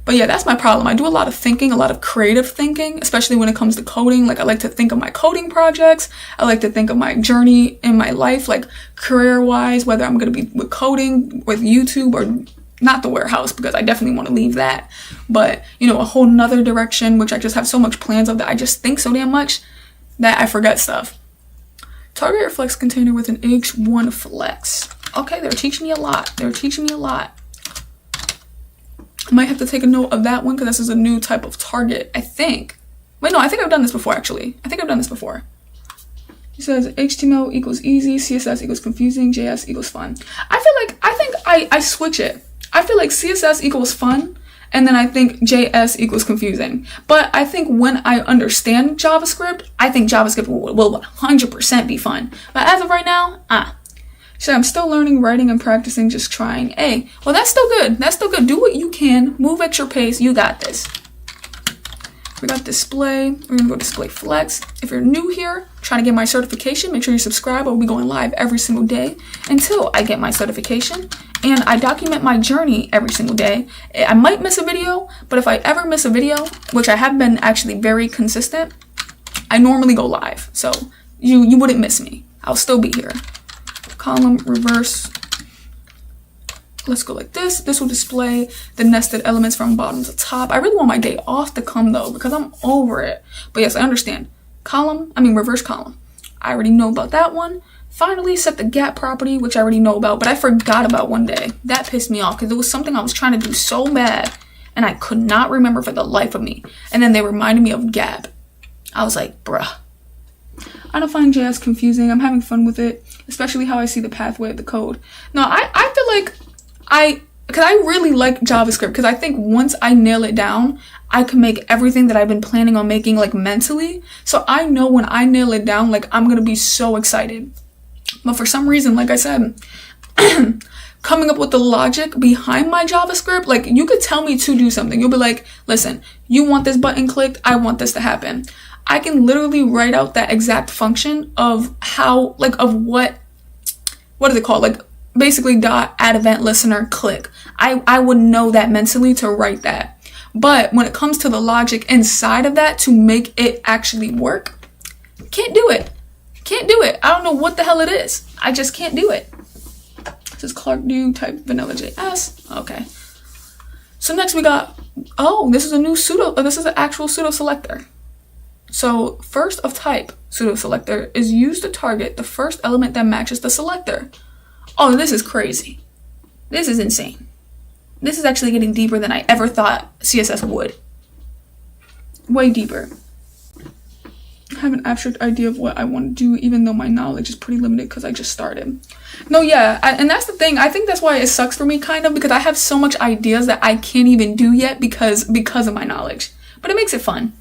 But yeah, that's my problem. I do a lot of thinking, a lot of creative thinking, especially when it comes to coding. Like I like to think of my coding projects. I like to think of my journey in my life, like career wise, whether I'm going to be with coding, with YouTube, or not the warehouse, because I definitely want to leave that, but you know, a whole nother direction, which I just have so much plans of that I just think so damn much that I forget stuff. Target your flex container with an H1 flex. Okay, they're teaching me a lot. I might have to take a note of that one because this is a new type of target, I think. Wait, no, I think I've done this before actually. He says HTML equals easy, CSS equals confusing, JS equals fun. I think I switch it. I feel like CSS equals fun, and then I think JS equals confusing. But I think when I understand JavaScript, I think JavaScript will 100% be fun. But as of right now, So I'm still learning, writing, and practicing, just trying. Hey, well, that's still good. Do what you can. Move at your pace. You got this. We got display. We're gonna go display flex. If you're new here, trying to get my certification, make sure you subscribe. I'll be going live every single day until I get my certification. And I document my journey every single day. I might miss a video, but if I ever miss a video, which I have been actually very consistent, I normally go live. So you wouldn't miss me. I'll still be here. Column, reverse. Let's go like this. This will display the nested elements from bottom to top. I really want my day off to come though, because I'm over it. But yes, I understand. Reverse column. I already know about that one. Finally, set the gap property, which I already know about, but I forgot about one day. That pissed me off because it was something I was trying to do so bad, and I could not remember for the life of me. And then they reminded me of Gap. I was like, bruh. I don't find JS confusing. I'm having fun with it, especially how I see the pathway of the code. No, I feel like because I really like JavaScript, because I think once I nail it down, I can make everything that I've been planning on making, like, mentally. So I know when I nail it down, like, I'm gonna be so excited. But for some reason, like I said, coming up with the logic behind my JavaScript, like, you could tell me to do something. You'll be like, listen, you want this button clicked, I want this to happen. I can literally write out that exact function of how, like, of what is it called? Like, basically dot add event listener click. I would know that mentally to write that. But when it comes to the logic inside of that to make it actually work, can't do it. Can't do it. I don't know what the hell it is. I just can't do it. This is Clark Do type vanilla JS. Okay. So next we got, this is this is an actual pseudo selector. So first of type pseudo selector is used to target the first element that matches the selector. Oh, this is crazy. This is insane. This is actually getting deeper than I ever thought CSS would. Way deeper. I have an abstract idea of what I want to do, even though my knowledge is pretty limited because I just started. No, yeah, and that's the thing. I think that's why it sucks for me, kind of, because I have so much ideas that I can't even do yet because of my knowledge. But it makes it fun.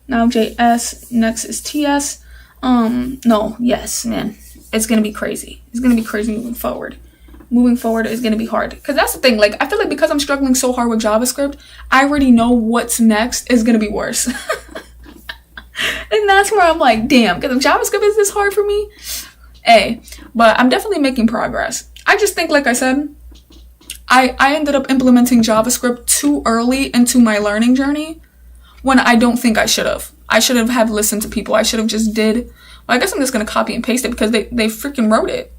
Now JS, next is TS. Yes, man. It's going to be crazy. It's going to be crazy moving forward. Moving forward is going to be hard. Because that's the thing. Like, I feel like because I'm struggling so hard with JavaScript, I already know what's next is going to be worse. And that's where I'm like, damn, because if JavaScript is this hard for me, but I'm definitely making progress. I just think, like I said, I ended up implementing JavaScript too early into my learning journey when I don't think I should have. I should have listened to people. I should have just did, well, I guess I'm just going to copy and paste it because they freaking wrote it.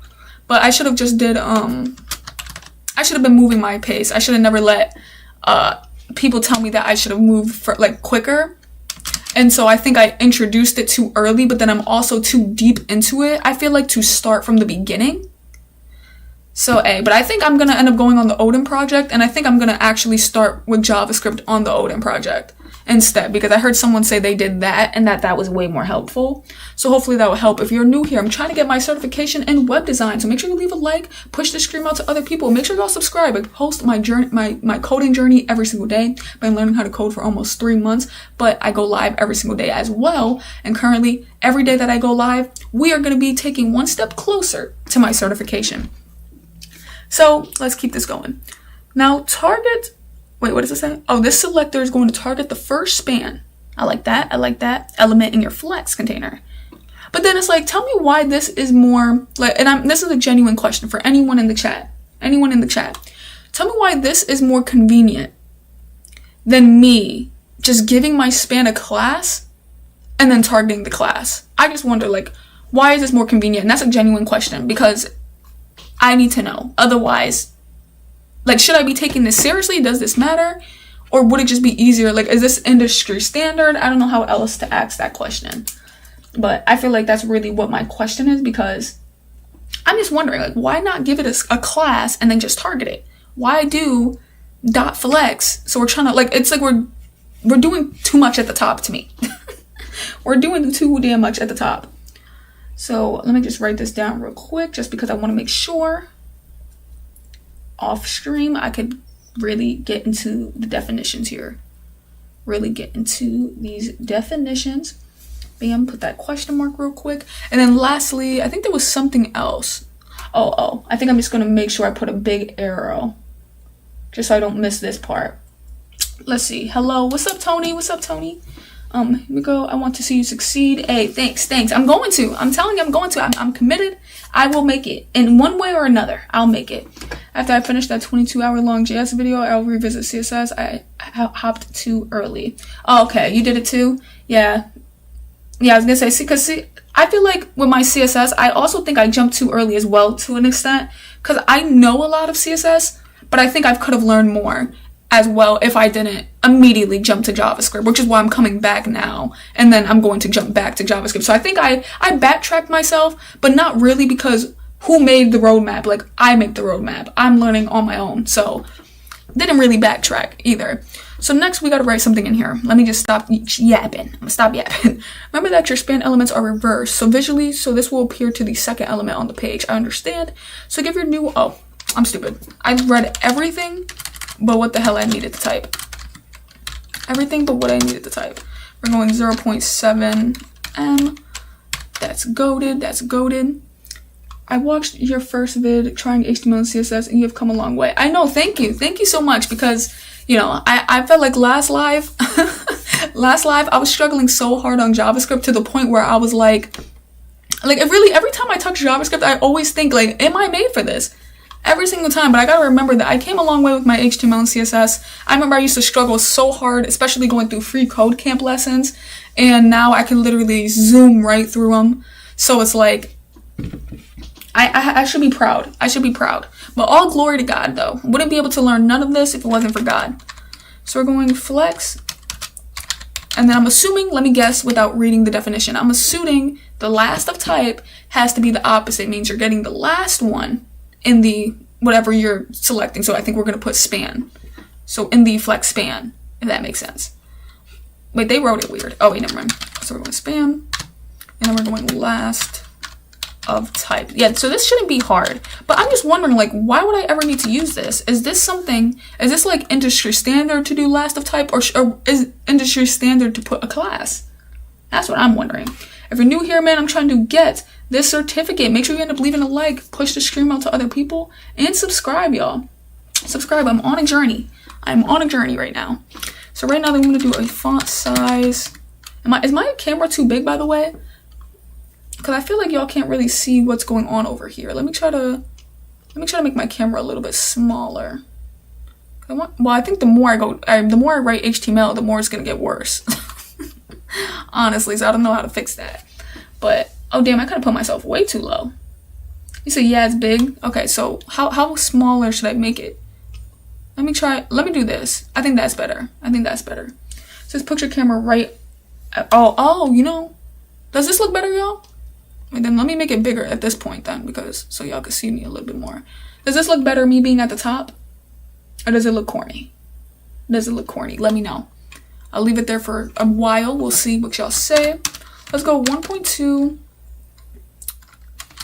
But I should have just did, I should have been moving my pace. I should have never let people tell me that I should have moved for, like, quicker. And so I think I introduced it too early, but then I'm also too deep into it, I feel like, to start from the beginning. So, but I think I'm going to end up going on the Odin project, and I think I'm going to actually start with JavaScript on the Odin project instead, because I heard someone say they did that, and that was way more helpful. So hopefully that will help. If you're new here, I'm trying to get my certification in web design, so make sure you leave a like, push the stream out to other people, make sure y'all subscribe. I post my journey, my coding journey every single day. I've been learning how to code for almost 3 months, but I go live every single day as well, and currently, every day that I go live, we are going to be taking one step closer to my certification. So let's keep this going. Now target, wait, what does it say? Oh, this selector is going to target the first span. I like that. I like that element in your flex container. But then it's like, tell me why this is more like, and this is a genuine question for anyone in the chat. Anyone in the chat. Tell me why this is more convenient than me just giving my span a class and then targeting the class. I just wonder, like, why is this more convenient? And that's a genuine question because I need to know. Otherwise, like, should I be taking this seriously? Does this matter? Or would it just be easier? Like, is this industry standard? I don't know how else to ask that question. But I feel like that's really what my question is, because I'm just wondering, like, why not give it a class and then just target it? Why do .flex? So we're trying to, like, it's like we're doing too much at the top to me. We're doing too damn much at the top. So let me just write this down real quick, just because I want to make sure off stream I could really get into the definitions here. Really get into these definitions. Bam, put that question mark real quick. And then lastly, I think there was something else. I think I'm just going to make sure I put a big arrow just so I don't miss this part. Let's see. Hello. What's up, Tony? What's up, Tony? Here we go. I want to see you succeed. Hey, thanks. I'm going to. I'm telling you, I'm going to. I'm committed. I will make it. In one way or another, I'll make it. After I finish that 22-hour-long JS video, I'll revisit CSS. I hopped too early. Oh, okay. You did it too? Yeah. Yeah, I was going to say, because I feel like with my CSS, I also think I jumped too early as well to an extent. Because I know a lot of CSS, but I think I could have learned more as well if I didn't immediately jump to JavaScript, which is why I'm coming back now, and then I'm going to jump back to JavaScript. So I think I backtracked myself, but not really, because who made the roadmap? Like, I make the roadmap. I'm learning on my own. So didn't really backtrack either. So next we gotta write something in here. Let me just stop yapping. I'm gonna stop yapping. Remember that your span elements are reversed. So visually, so this will appear to the second element on the page. I understand. So give your new, oh, I'm stupid. I read everything but what the hell I needed to type. Everything but what I needed to type. We're going 0.7 M. That's goated, that's goated. I watched your first vid trying HTML and CSS and you have come a long way. I know, thank you. Thank you so much because, you know, I felt like last live I was struggling so hard on JavaScript to the point where I was like it really, every time I touch JavaScript, I always think like, am I made for this? Every single time, but I gotta remember that I came a long way with my HTML and CSS. I remember I used to struggle so hard, especially going through free code camp lessons, and now I can literally zoom right through them. So it's like, I should be proud. I should be proud. But all glory to God, though. Wouldn't be able to learn none of this if it wasn't for God. So we're going flex, and then I'm assuming, let me guess without reading the definition, I'm assuming the last of type has to be the opposite, means you're getting the last one in the whatever you're selecting. So I think we're going to put span. So in the flex span, if that makes sense. Wait, they wrote it weird. Oh, wait, never mind. So we're going span, and then we're going last of type. Yeah, so this shouldn't be hard. But I'm just wondering, like, why would I ever need to use this? Is this like industry standard to do last of type, or is industry standard to put a class? That's what I'm wondering. If you're new here, man, I'm trying to get this certificate. Make sure you end up leaving a like, push the stream out to other people, and subscribe, y'all. Subscribe. I'm on a journey. I'm on a journey right now. So right now I'm going to do a font size. Is my camera too big, by the way? Because I feel like y'all can't really see what's going on over here. Let me try to make my camera a little bit smaller. I think the more I write HTML, the more it's going to get worse. Honestly, so I don't know how to fix that. But, oh damn, I kind of put myself way too low. You say, yeah, it's big. Okay, so how smaller should I make it? Let me do this. I think that's better. So just put your camera right you know, does this look better, y'all? And then let me make it bigger at this point then, because so y'all can see me a little bit more. Does this look better, me being at the top? Or does it look corny? Let me know. I'll leave it there for a while. We'll see what y'all say. Let's go 1.2.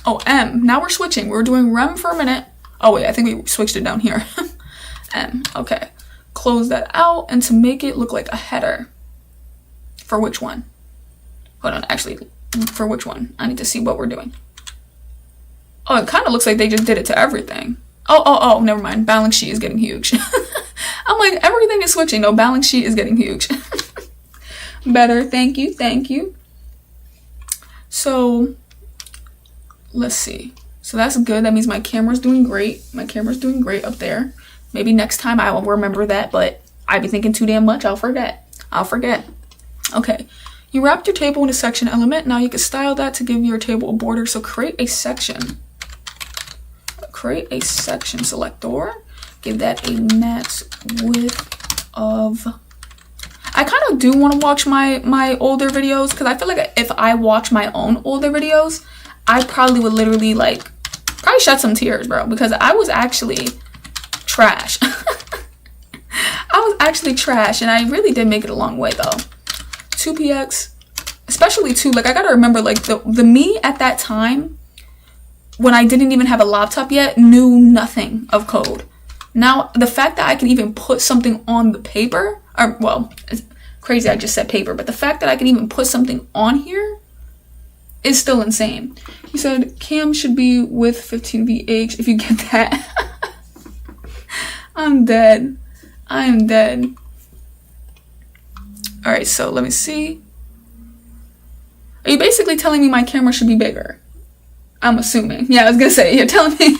Oh, M. Now we're switching. We were doing rem for a minute. Oh, wait. I think we switched it down here. M. Okay. Close that out. And to make it look like a header. For which one? Hold on. Actually, for which one? I need to see what we're doing. Oh, it kind of looks like they just did it to everything. Oh, never mind. Balance sheet is getting huge. I'm like, everything is switching. No, balance sheet is getting huge. Better. Thank you. So, let's see. So that's good. That means my camera's doing great. Up there. Maybe next time I will remember that, but I be thinking too damn much. I'll forget. Okay. You wrapped your table in a section element. Now you can style that to give your table a border. So create a section. Selector. Give that a max width of... I kind of do want to watch my older videos, because I feel like if I watch my own older videos, I probably would literally probably shed some tears, bro, because I was actually trash. And I really did make it a long way though. 2px, especially too, I gotta remember, the me at that time, when I didn't even have a laptop yet, knew nothing of code. Now, the fact that I can even put something on the paper, it's crazy I just said paper, but the fact that I can even put something on here is still insane. He said, cam should be with 15 VH, if you get that. I'm dead. Alright, so let me see. Are you basically telling me my camera should be bigger? I'm assuming. Yeah, I was gonna say, you're telling me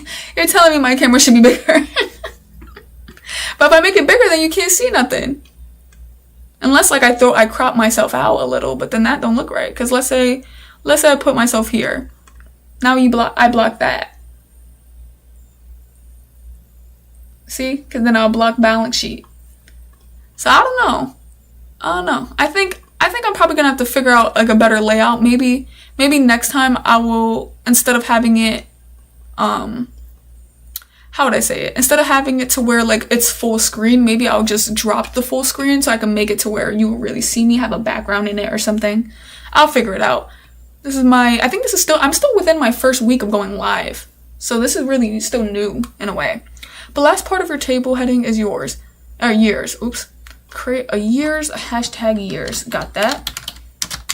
my camera should be bigger. But if I make it bigger, then you can't see nothing. Unless I crop myself out a little, but then that don't look right. Because let's say I put myself here. Now I block that. See? Because then I'll block balance sheet. So I don't know. I think I'm probably gonna have to figure out a better layout. Maybe next time I will, instead of having it how would I say it? Instead of having it to where like it's full screen, maybe I'll just drop the full screen so I can make it to where you will really see me, have a background in it or something. I'll figure it out. I think I'm still within my first week of going live. So this is really still new in a way. The last part of your table heading is yours. Or years. Oops. Create a years, hashtag years. Got that.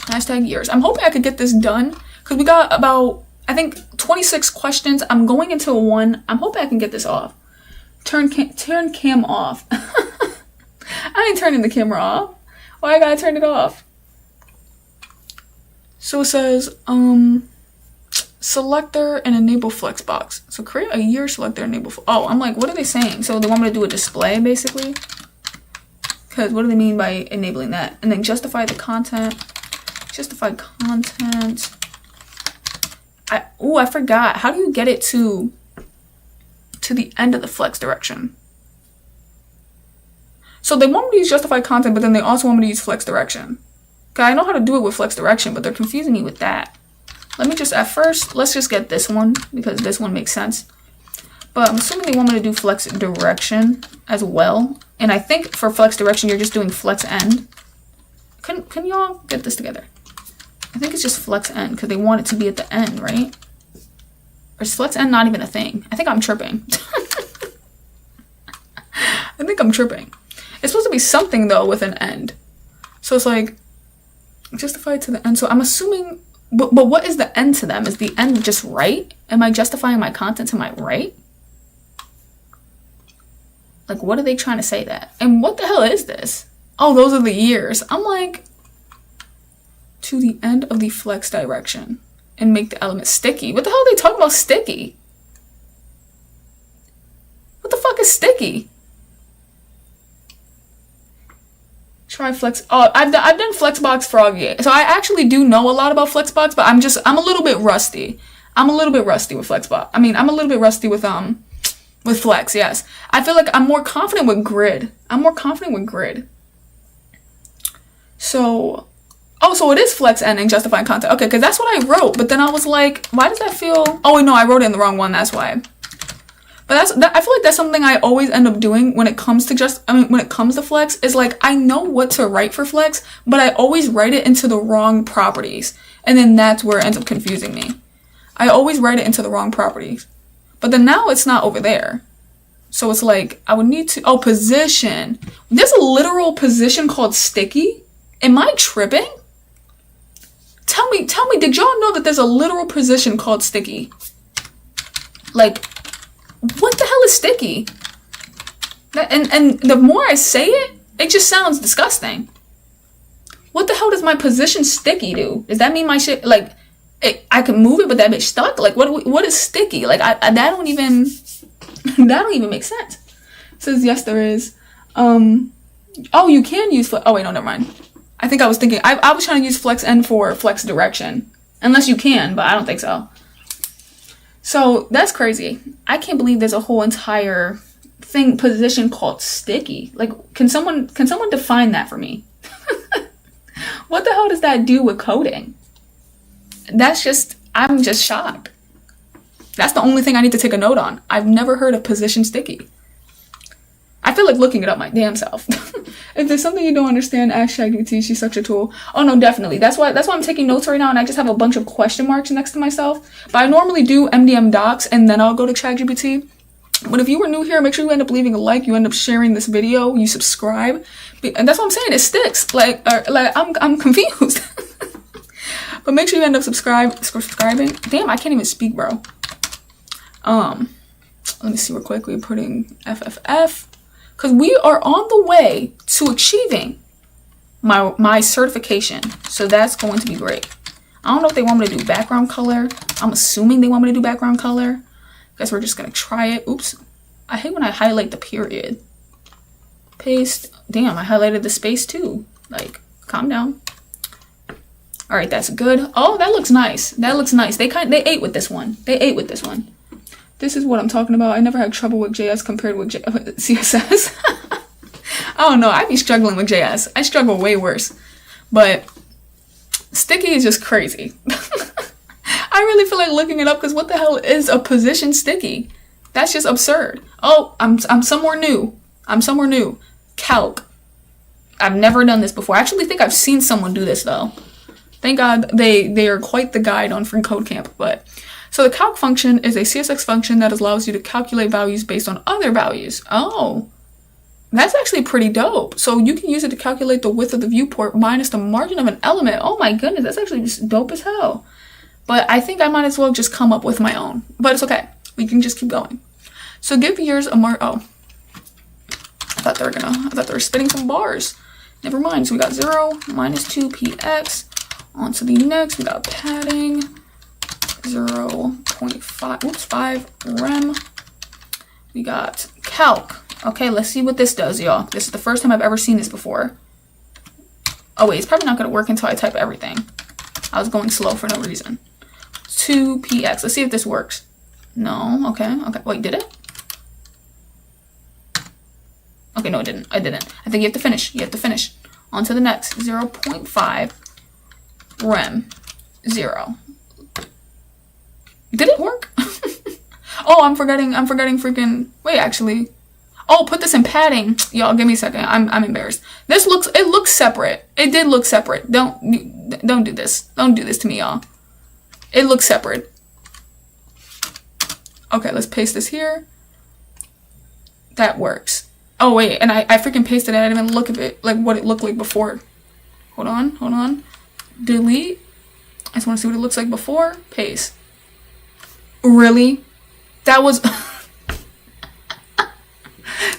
Hashtag years. I'm hoping I could get this done because we got about, I think, 26 questions. I'm going into a 1. I'm hoping I can get this off. Turn cam off. I ain't turning the camera off. Why I gotta turn it off? So it says, selector and enable Flexbox. So create a year selector, enable. Oh, I'm like, what are they saying? So they want me to do a display, basically? Because what do they mean by enabling that? And then justify the content. Justify content. I forgot. How do you get it to the end of the flex direction? So they want me to use justify content, but then they also want me to use flex direction. Okay, I know how to do it with flex direction, but they're confusing me with that. Let me just, at first, let's just get this one, because this one makes sense. But I'm assuming they want me to do flex direction as well. And I think for flex direction, you're just doing flex end. Can y'all get this together? I think it's just flex end, because they want it to be at the end, right? Or is flex end not even a thing? I think I'm tripping. I think I'm tripping. It's supposed to be something, though, with an end. So it's like, justify to the end. So I'm assuming, but what is the end to them? Is the end just right? Am I justifying my content to my right? Like, what are they trying to say that? And what the hell is this? Oh, those are the years. I'm like, to the end of the flex direction and make the element sticky. What the hell are they talking about sticky? What the fuck is sticky? Try flex. Oh, I've done Flexbox Froggy. So I actually do know a lot about Flexbox, but I'm a little bit rusty. I'm a little bit rusty with Flexbox. I mean, I'm a little bit rusty with Flex, yes. I feel like I'm more confident with Grid. So, oh, so it is flex ending, justifying content. Okay, because that's what I wrote. But then I was like, why does that feel... Oh, wait, no, I wrote it in the wrong one. That's why. But I feel like that's something I always end up doing when it comes to flex, is like, I know what to write for flex, but I always write it into the wrong properties. And then that's where it ends up confusing me. I always write it into the wrong properties. But then now it's not over there. So it's like, I would need to... Oh, position. There's a literal position called sticky? Am I tripping? Tell me, did y'all know that there's a literal position called sticky? Like, what the hell is sticky? And the more I say it, it just sounds disgusting. What the hell does my position sticky do? Does that mean my shit, like, I can move it, but that bitch stuck? Like, what is sticky? Like, that don't even make sense. It says, yes, there is. Oh, you can use oh, wait, no, never mind. I think I was thinking, I was trying to use flex end for flex direction. Unless you can, but I don't think so. So, that's crazy. I can't believe there's a whole entire position called sticky. Like, can someone define that for me? What the hell does that do with coding? I'm just shocked. That's the only thing I need to take a note on. I've never heard of position sticky. I feel like looking it up my damn self. If there's something you don't understand, ask ChatGPT. She's such a tool. Oh no, definitely. That's why I'm taking notes right now, and I just have a bunch of question marks next to myself. But I normally do MDM docs, and then I'll go to ChatGPT. But if you were new here, make sure you end up leaving a like. You end up sharing this video. You subscribe, and that's what I'm saying. It sticks. Like I'm confused. But make sure you end up subscribing. Damn, I can't even speak, bro. Let me see real quick. We're putting FFF. Because we are on the way to achieving my certification. So that's going to be great. I don't know if they want me to do background color. I'm assuming they want me to do background color. Guess we're just going to try it. Oops. I hate when I highlight the period. Paste. Damn, I highlighted the space too. Like, calm down. All right, that's good. Oh, that looks nice. That looks nice. They ate with this one. This is what I'm talking about. I never had trouble with JS compared with CSS. I don't know. I be struggling with JS. I struggle way worse. But sticky is just crazy. I really feel like looking it up because what the hell is a position sticky? That's just absurd. Oh, I'm somewhere new. I'm somewhere new. Calc. I've never done this before. I actually think I've seen someone do this though. Thank God they are quite the guide on Free Code Camp. But so the calc function is a CSX function that allows you to calculate values based on other values. Oh, that's actually pretty dope. So you can use it to calculate the width of the viewport minus the margin of an element. Oh my goodness, that's actually just dope as hell. But I think I might as well just come up with my own. But it's okay. We can just keep going. So give yours a mark. Oh, I thought they were spitting some bars. Never mind. So we got 0 minus 2px. On to the next. We got padding. 0.5. Oops, 5 rem. We got calc. Okay, let's see what this does, y'all. This is the first time I've ever seen this before. Oh wait, it's probably not gonna work until I type everything. I was going slow for no reason. 2px. Let's see if this works. No. Okay. Wait, did it? Okay, no, it didn't. I didn't. I think you have to finish. On to the next. 0.5 rem 0. Did it work? Oh, I'm forgetting freaking. Wait, actually. Oh, put this in padding. Y'all, give me a second. I'm embarrassed. It looks separate. It did look separate. Don't do this. Don't do this to me, y'all. It looks separate. Okay, let's paste this here. That works. Oh wait, and I freaking pasted it. I didn't even look at it, like what it looked like before. Hold on. Delete. I just want to see what it looks like before. Paste. Really? That was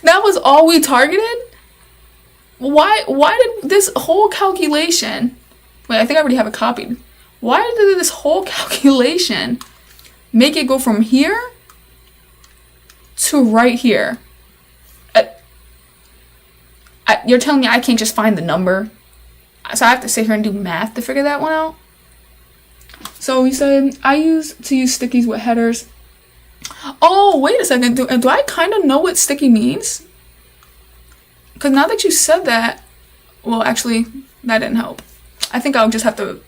that was all we targeted? Why did this whole calculation, wait, I think I already have it copied. Why did this whole calculation make it go from here to right here? You're telling me I can't just find the number? So I have to sit here and do math to figure that one out? So we said I used to use stickies with headers. Oh, wait a second. Do I kind of know what sticky means? Because now that you said that, well, actually, that didn't help. I think I'll just have to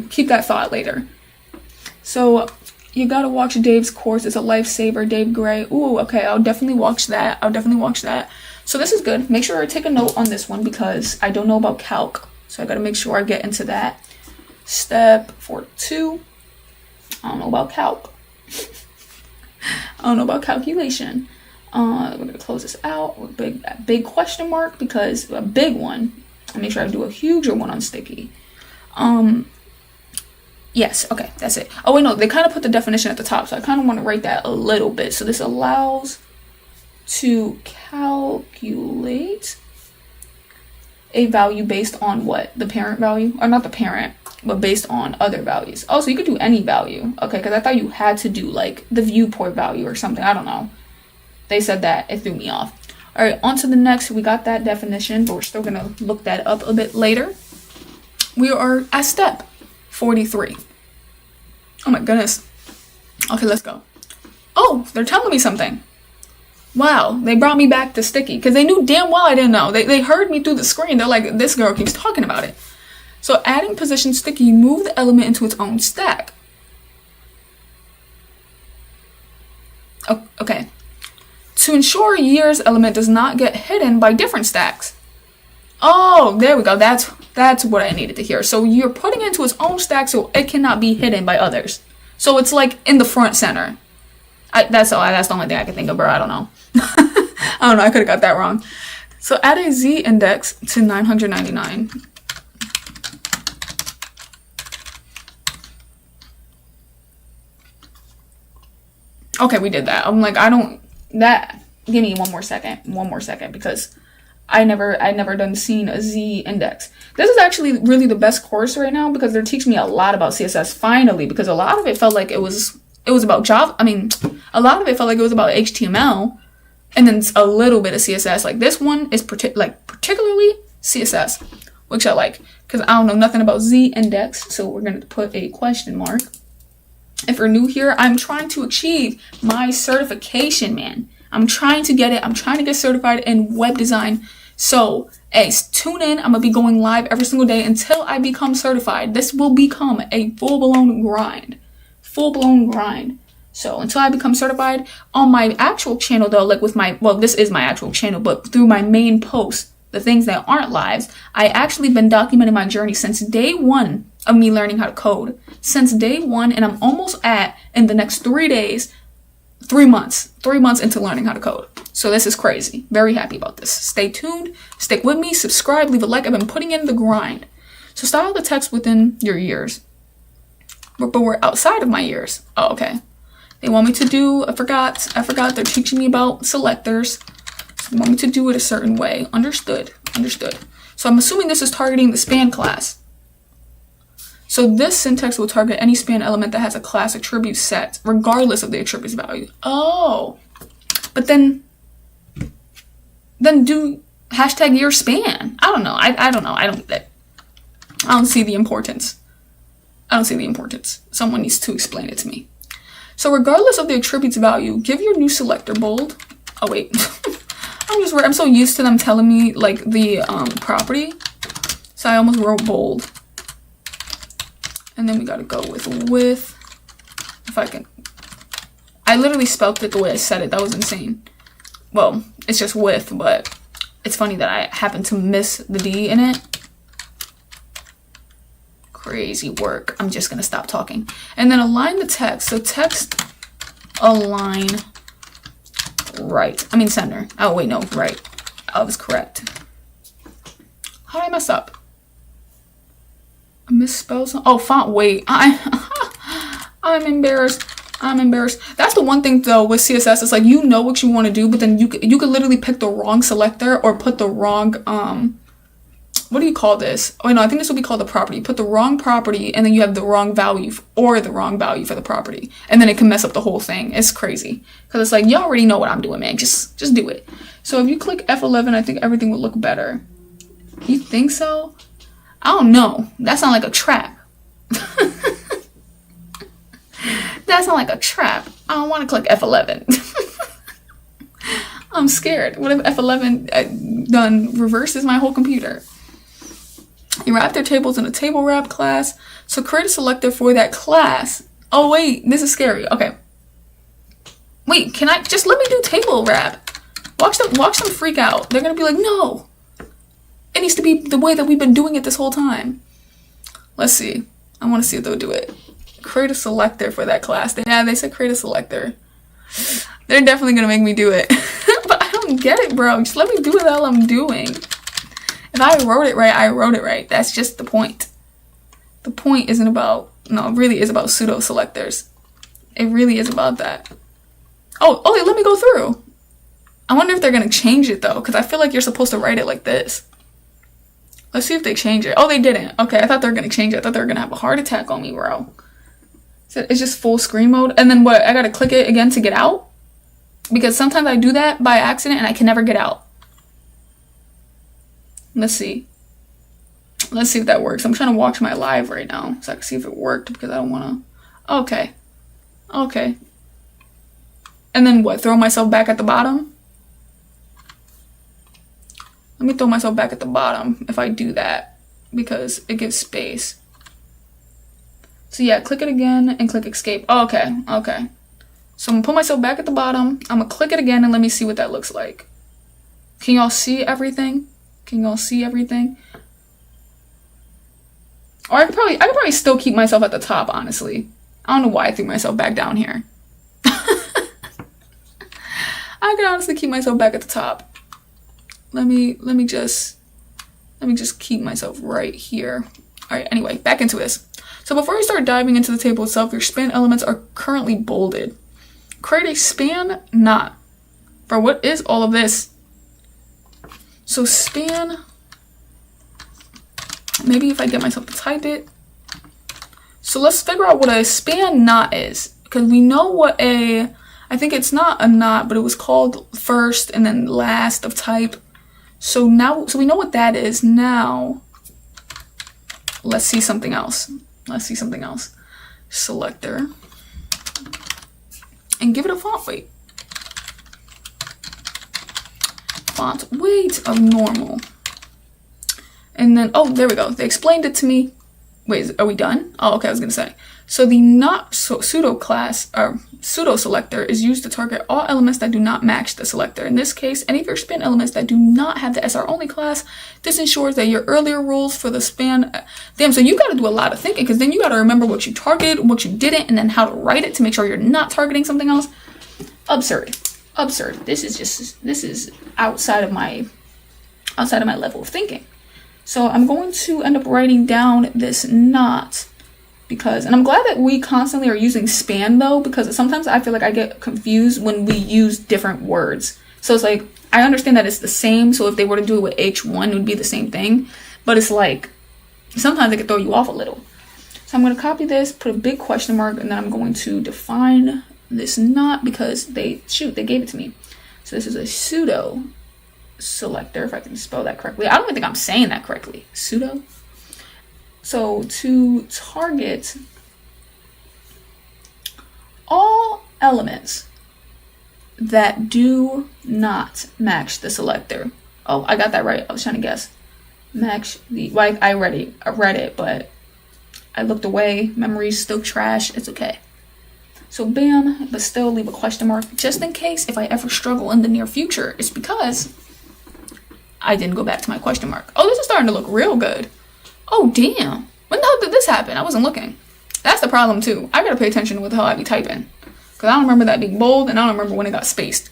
keep that thought later. So you gotta watch Dave's course. It's a lifesaver, Dave Gray. Ooh, okay, I'll definitely watch that. So this is good. Make sure I take a note on this one because I don't know about calc. So I gotta make sure I get into that. Step 42. I don't know about calc. I don't know about calculation. We're gonna close this out with a big question mark because a big one. I'll make sure I do a huger one on sticky. Yes, okay, that's it. Oh wait, no, they kind of put the definition at the top, so I kind of want to write that a little bit. So this allows to calculate a value based on what? The parent value? Or not the parent, but based on other values. Oh, so you could do any value. Okay, because I thought you had to do like the viewport value or something. I don't know. They said that. It threw me off. All right, on to the next. We got that definition, but we're still going to look that up a bit later. We are at step 43. Oh my goodness. Okay, let's go. Oh, they're telling me something. Wow, they brought me back to sticky because they knew damn well I didn't know. They heard me through the screen. They're like, this girl keeps talking about it. So adding position sticky, move the element into its own stack. Okay. To ensure year's element does not get hidden by different stacks. Oh, there we go. That's what I needed to hear. So you're putting it into its own stack so it cannot be hidden by others. So it's like in the front center. That's the only thing I can think of, bro. I don't know. I don't know. I could have got that wrong. So add a Z index to 999. Okay, we did that. I'm like, give me one more second because I never seen a Z index. This is actually really the best course right now because they're teaching me a lot about CSS finally, because a lot of it felt like it was about Java. I mean, a lot of it felt like it was about HTML and then a little bit of CSS. Like this one is particularly CSS, which I like because I don't know nothing about Z index. So we're going to put a question mark. If you're new here, I'm trying to achieve my certification, man. I'm trying to get it. I'm trying to get certified in web design. So, hey, tune in. I'm going to be going live every single day until I become certified. This will become a full-blown grind. So until I become certified, on my actual channel though, like with my, well, this is my actual channel, but through my main posts, the things that aren't lives, I actually been documenting my journey since day one of me learning how to code. Since day one, and I'm almost at, in the next 3 days, 3 months. 3 months into learning how to code. So this is crazy. Very happy about this. Stay tuned, stick with me, subscribe, leave a like. I've been putting in the grind. So style the text within your years. But we're outside of my years. Oh, okay. They want me to do, I forgot, they're teaching me about selectors. They want me to do it a certain way. Understood. So I'm assuming this is targeting the span class. So this syntax will target any span element that has a class attribute set, regardless of the attribute's value. Oh, but then do hashtag your span. I don't know. I don't know. I don't see the importance. Someone needs to explain it to me. So regardless of the attribute's value, give your new selector bold. Oh wait, I'm so used to them telling me like the property. So I almost wrote bold. And then we gotta go with width. If I can, I literally spelled it the way I said it. That was insane. Well, it's just width, but it's funny that I happened to miss the D in it. Crazy work. I'm just gonna stop talking. And then align the text. So text align right. I mean center. Oh wait, no, right. I was correct. How did I mess up? I misspelled something. Oh, font weight. I'm embarrassed. That's the one thing though with CSS. It's like you know what you want to do, but then you could literally pick the wrong selector or put the wrong what do you call this? Oh no, I think this will be called the property. Put the wrong property and then you have the wrong value or the wrong value for the property. And then it can mess up the whole thing. It's crazy. Because it's like, you already know what I'm doing, man. Just do it. So if you click F11, I think everything would look better. You think so? I don't know. That sounds like a trap. That sounds like a trap. I don't want to click F11. I'm scared. What if F11 done reverses my whole computer? You wrap their tables in a table wrap class. So create a selector for that class. Oh wait, this is scary. Okay. Wait, can I just let me do table wrap? Watch them freak out. They're gonna be like, no. It needs to be the way that we've been doing it this whole time. Let's see. I want to see if they'll do it. Create a selector for that class. They said create a selector. They're definitely gonna make me do it. But I don't get it, bro. Just let me do what the hell I'm doing. If I wrote it right, I wrote it right. That's just the point. The point isn't about, no, it really is about pseudo selectors. It really is about that. Oh, wait, let me go through. I wonder if they're gonna change it though, because I feel like you're supposed to write it like this. Let's see if they change it. Oh, they didn't. Okay, I thought they were gonna change it. I thought they were gonna have a heart attack on me, bro. So it's just full screen mode. And then what? I gotta click it again to get out? Because sometimes I do that by accident and I can never get out. Let's see. Let's see if that works. I'm trying to watch my live right now so I can see if it worked because I don't want to. Okay. Okay. And then what? Throw myself back at the bottom? Let me throw myself back at the bottom if I do that because it gives space. So yeah, click it again and click escape. Oh, okay. Okay. So I'm going to put myself back at the bottom. I'm going to click it again and let me see what that looks like. Can y'all see everything? Can y'all see everything? Or I could probably still keep myself at the top, honestly. I don't know why I threw myself back down here. I could honestly keep myself back at the top. Let me just keep myself right here. All right, anyway, back into this. So before you start diving into the table itself, your span elements are currently bolded. Create a span not. For what is all of this? So span, maybe if I get myself to type it. So let's figure out what a span not is. Because we know what I think it's not a not, but it was called first and then last of type. So we know what that is. Now, let's see something else. Selector. And give it a font weight. Font weight of normal. And then, oh, there we go. They explained it to me. Wait, are we done? Oh, okay, I was gonna say. So the not pseudo class or pseudo selector is used to target all elements that do not match the selector. In this case, any of your span elements that do not have the SR only class. This ensures that your earlier rules for the span. Damn, so you got to do a lot of thinking, because then you got to remember what you targeted, what you didn't, and then how to write it to make sure you're not targeting something else. Absurd. This is outside of my level of thinking. So I'm going to end up writing down this not, because, and I'm glad that we constantly are using span though, because sometimes I feel like I get confused when we use different words. So it's like, I understand that it's the same, so if they were to do it with H1, it would be the same thing, but it's like, sometimes it could throw you off a little. So I'm going to copy this, put a big question mark, and then I'm going to define this not, because they gave it to me. So this is a pseudo selector, if I can spell that correctly. I don't even think I'm saying that correctly. Pseudo. So to target all elements that do not match the selector. Oh, I got that right. I was trying to guess. Match the, well, I read it, but I looked away. Memory's still trash. It's okay. So bam, but still leave a question mark just in case if I ever struggle in the near future. It's because I didn't go back to my question mark. Oh, this is starting to look real good. Oh, damn. When the hell did this happen? I wasn't looking. That's the problem, too. I gotta pay attention to what the hell I be typing. Because I don't remember that being bold, and I don't remember when it got spaced.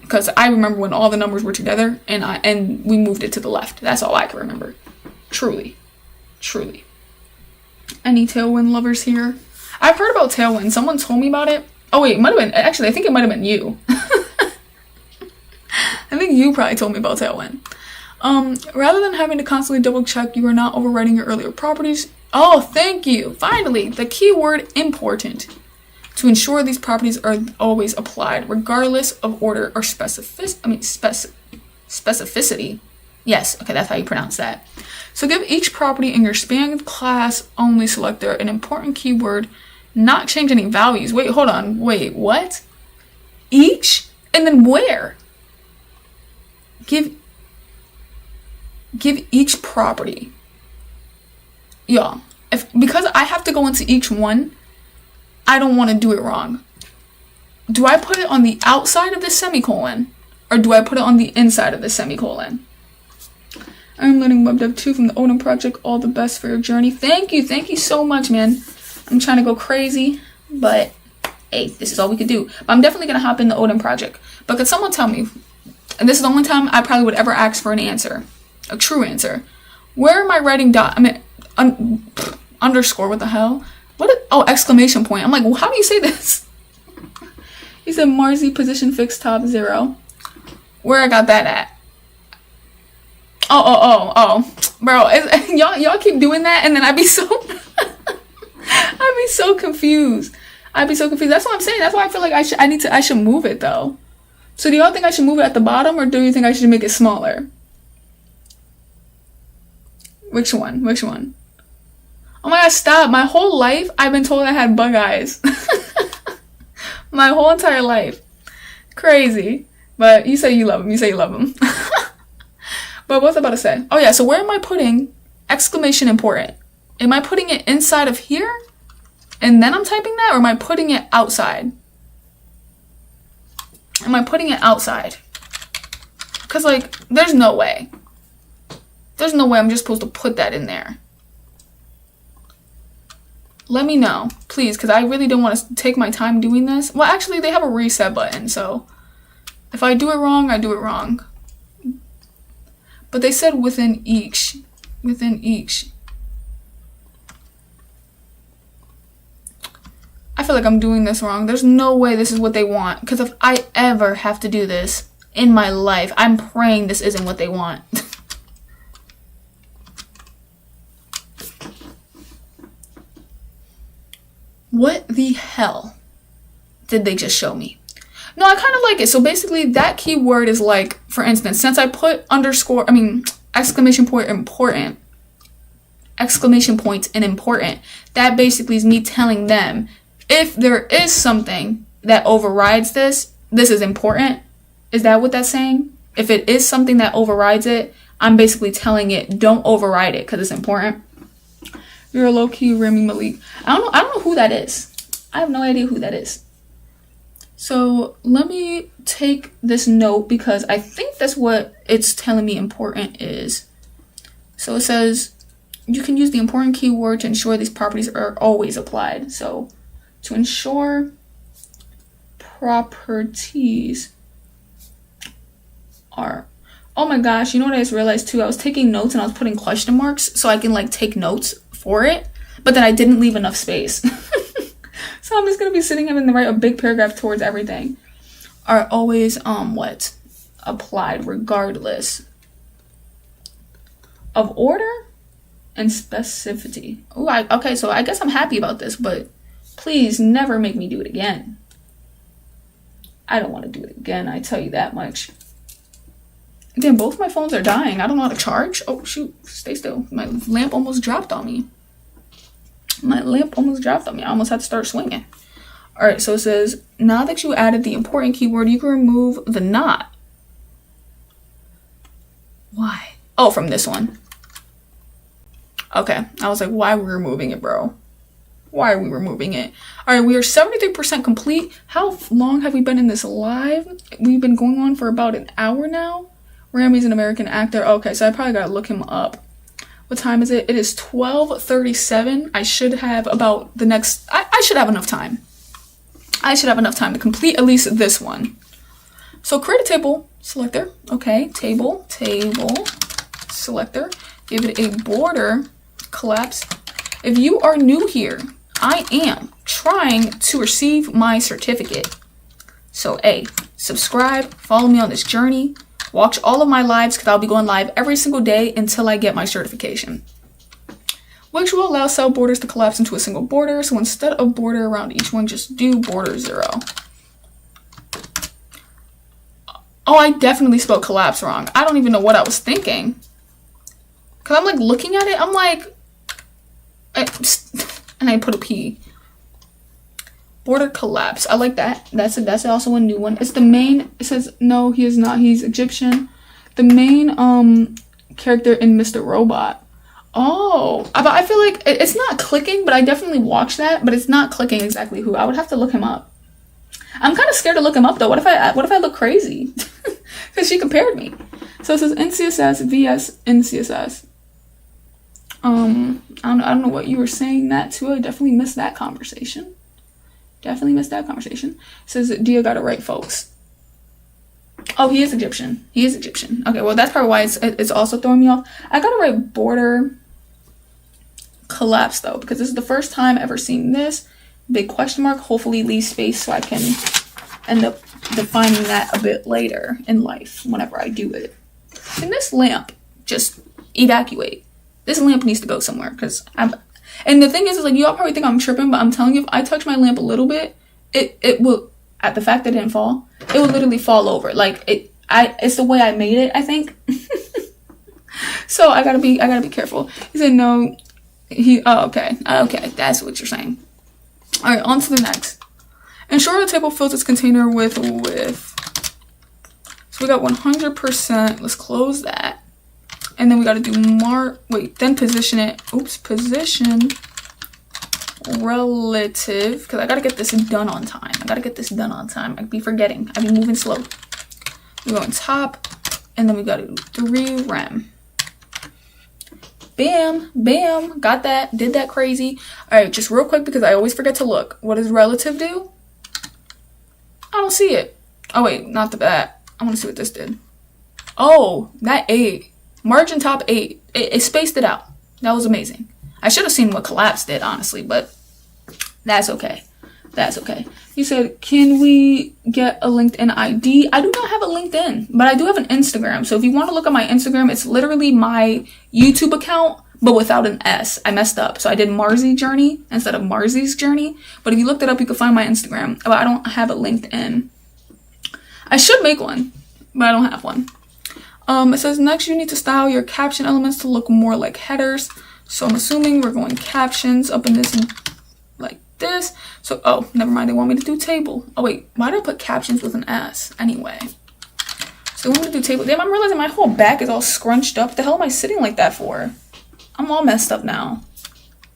Because I remember when all the numbers were together, and we moved it to the left. That's all I can remember. Truly. Any Tailwind lovers here? I've heard about Tailwind. Someone told me about it. Oh, wait, it might have been, actually, I think it might have been you. I think you probably told me about Tailwind. Rather than having to constantly double check, you are not overwriting your earlier properties. Oh, thank you. Finally, the keyword important to ensure these properties are always applied, regardless of order or specificity. Yes, okay, that's how you pronounce that. So give each property in your span class only selector an important keyword, not change any values. Wait, hold on. Wait, what? Each? And then where? Give each property. Y'all, because I have to go into each one, I don't want to do it wrong. Do I put it on the outside of the semicolon, or do I put it on the inside of the semicolon? I'm learning Web Dev 2 from the Odin Project. All the best for your journey. Thank you so much, man. I'm trying to go crazy, but hey, this is all we could do. But I'm definitely gonna hop in the Odin Project. But could someone tell me, and this is the only time I probably would ever ask for an answer, a true answer. Where am I writing underscore? What the hell? Oh, exclamation point. I'm like, well, how do you say this? He said Marzi position fixed top 0. Where I got that at? Oh, bro, y'all keep doing that, and then I'd be so confused. That's what I'm saying. That's why I feel like I should move it though. So do y'all think I should move it at the bottom, or do you think I should make it smaller? Which one? Oh my god, stop. My whole life, I've been told I had bug eyes. My whole entire life. Crazy. But you say you love them. But what was I about to say? Oh yeah, so where am I putting exclamation important? Am I putting it inside of here? And then I'm typing that? Or am I putting it outside? Because, like, there's no way. I'm just supposed to put that in there. Let me know, please, because I really don't want to take my time doing this. Well, actually, they have a reset button, so if I do it wrong, I do it wrong. But they said within each. I feel like I'm doing this wrong. There's no way this is what they want. Because if I ever have to do this in my life, I'm praying this isn't what they want. What the hell did they just show me? No, I kind of like it. So basically that keyword is like, for instance, since I put exclamation point and important, that basically is me telling them if there is something that overrides this is important. Is that what that's saying? If it is something that overrides it, I'm basically telling it don't override it because it's important. You're a low-key Rami Malek. I don't know who that is. I have no idea who that is. So let me take this note because I think that's what it's telling me important is. So it says you can use the important keyword to ensure these properties are always applied. So to ensure properties are, oh my gosh, you know what I just realized too? I was taking notes and I was putting question marks so I can like take notes for it, but then I didn't leave enough space. So I'm just gonna be sitting here and write a big paragraph towards everything. Are always what? Applied regardless of order and specificity. Oh, okay, so I guess I'm happy about this, but please never make me do it again. I don't want to do it again, I tell you that much. Damn, both my phones are dying. I don't know how to charge. Oh shoot, stay still. My lamp almost dropped on me. I almost had to start swinging. All right, so it says, now that you added the important keyword, you can remove the not. Why? Oh, from this one. Okay, I was like, why are we removing it, bro? Why are we removing it? All right, we are 73% complete. How long have we been in this live? We've been going on for about an hour now. Rami's an American actor. Okay, so I probably gotta look him up. What time is it? It is 12:37. I should have about the next... I should have enough time. I should have enough time to complete at least this one. So create a table selector. Okay, table, selector. Give it a border, collapse. If you are new here, I am trying to receive my certificate. So A, subscribe, follow me on this journey. Watch all of my lives because I'll be going live every single day until I get my certification. Which will allow cell borders to collapse into a single border. So instead of border around each one, just do border 0. Oh, I definitely spelled collapse wrong. I don't even know what I was thinking. Because I'm like looking at it, I'm like... and I put a P. Border collapse. I like that. That's also a new one. It's the main. It says no, he is not. He's Egyptian. The main character in Mr. Robot. Oh, I feel like it's not clicking, but I definitely watched that. But it's not clicking exactly who. I would have to look him up. I'm kind of scared to look him up though. What if I look crazy? Because she compared me. So it says NCSS vs NCSS. I don't know what you were saying that to. I definitely missed that conversation. It says, Dia got it right, folks. Oh, he is Egyptian. Okay, well, that's probably why it's also throwing me off. I gotta write border collapse, though, because this is the first time ever seeing this. Big question mark. Hopefully leave space so I can end up defining that a bit later in life whenever I do it. Can this lamp just evacuate? This lamp needs to go somewhere because and the thing is like, y'all probably think I'm tripping, but I'm telling you, if I touch my lamp a little bit, it will, at the fact that it didn't fall, it will literally fall over. Like it's the way I made it, I think. So I gotta be careful. He said no. Okay, that's what you're saying. All right, on to the next. Ensure the table fills its container with. So we got 100%. Let's close that. And then we got to do then position it. Position relative. Because I got to get this done on time. I'd be forgetting. I'd be moving slow. We go on top. And then we got to do 3 rem. Bam. Bam. Got that. Did that crazy. All right, just real quick because I always forget to look. What does relative do? I don't see it. Oh, wait. Not that. I want to see what this did. Oh, that 8. Margin top 8. It spaced it out. That was amazing. I should have seen what collapse did, honestly, but that's okay. You said, can we get a LinkedIn ID? I do not have a LinkedIn, but I do have an Instagram. So if you want to look at my Instagram, it's literally my YouTube account, but without an S. I messed up. So I did Marzi Journey instead of Marzi's Journey. But if you looked it up, you could find my Instagram. But I don't have a LinkedIn. I should make one, but I don't have one. It says next you need to style your caption elements to look more like headers. So I'm assuming we're going captions up in this like this. So, oh, never mind. They want me to do table. Oh, wait. Why did I put captions with an S? Anyway. So they want me to do table. Damn, I'm realizing my whole back is all scrunched up. The hell am I sitting like that for? I'm all messed up now.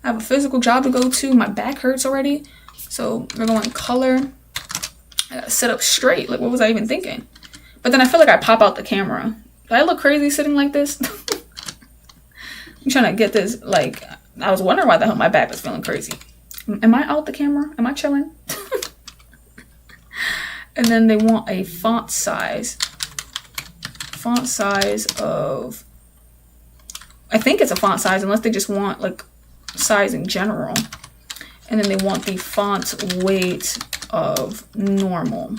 I have a physical job to go to. My back hurts already. So we're going color. I gotta sit up straight. Like, what was I even thinking? But then I feel like I pop out the camera. Do I look crazy sitting like this? I'm trying to get this, like, I was wondering why the hell my back was feeling crazy. Am I out the camera? Am I chilling? And then they want a font size. Font size of, I think it's a font size, unless they just want, like, size in general. And then they want the font weight of normal.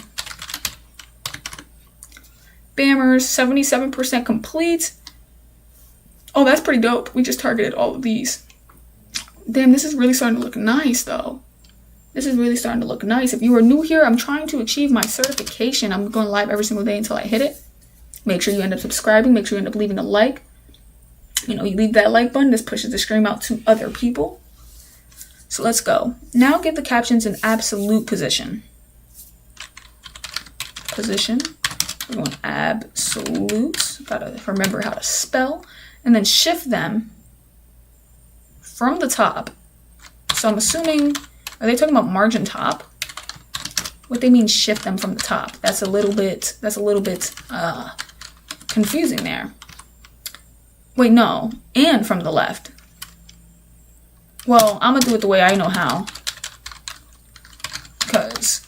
Bammers, 77% complete. Oh, that's pretty dope. We just targeted all of these. Damn, this is really starting to look nice, though. This is really starting to look nice. If you are new here, I'm trying to achieve my certification. I'm going live every single day until I hit it. Make sure you end up subscribing. Make sure you end up leaving a like. You know, you leave that like button. This pushes the stream out to other people. So let's go. Now give the captions an absolute position. Position. We're going absolute. Gotta remember how to spell. And then shift them from the top. So I'm assuming, are they talking about margin top? What they mean shift them from the top? That's a little bit confusing there. Wait, no. And from the left. Well, I'm gonna do it the way I know how. Because,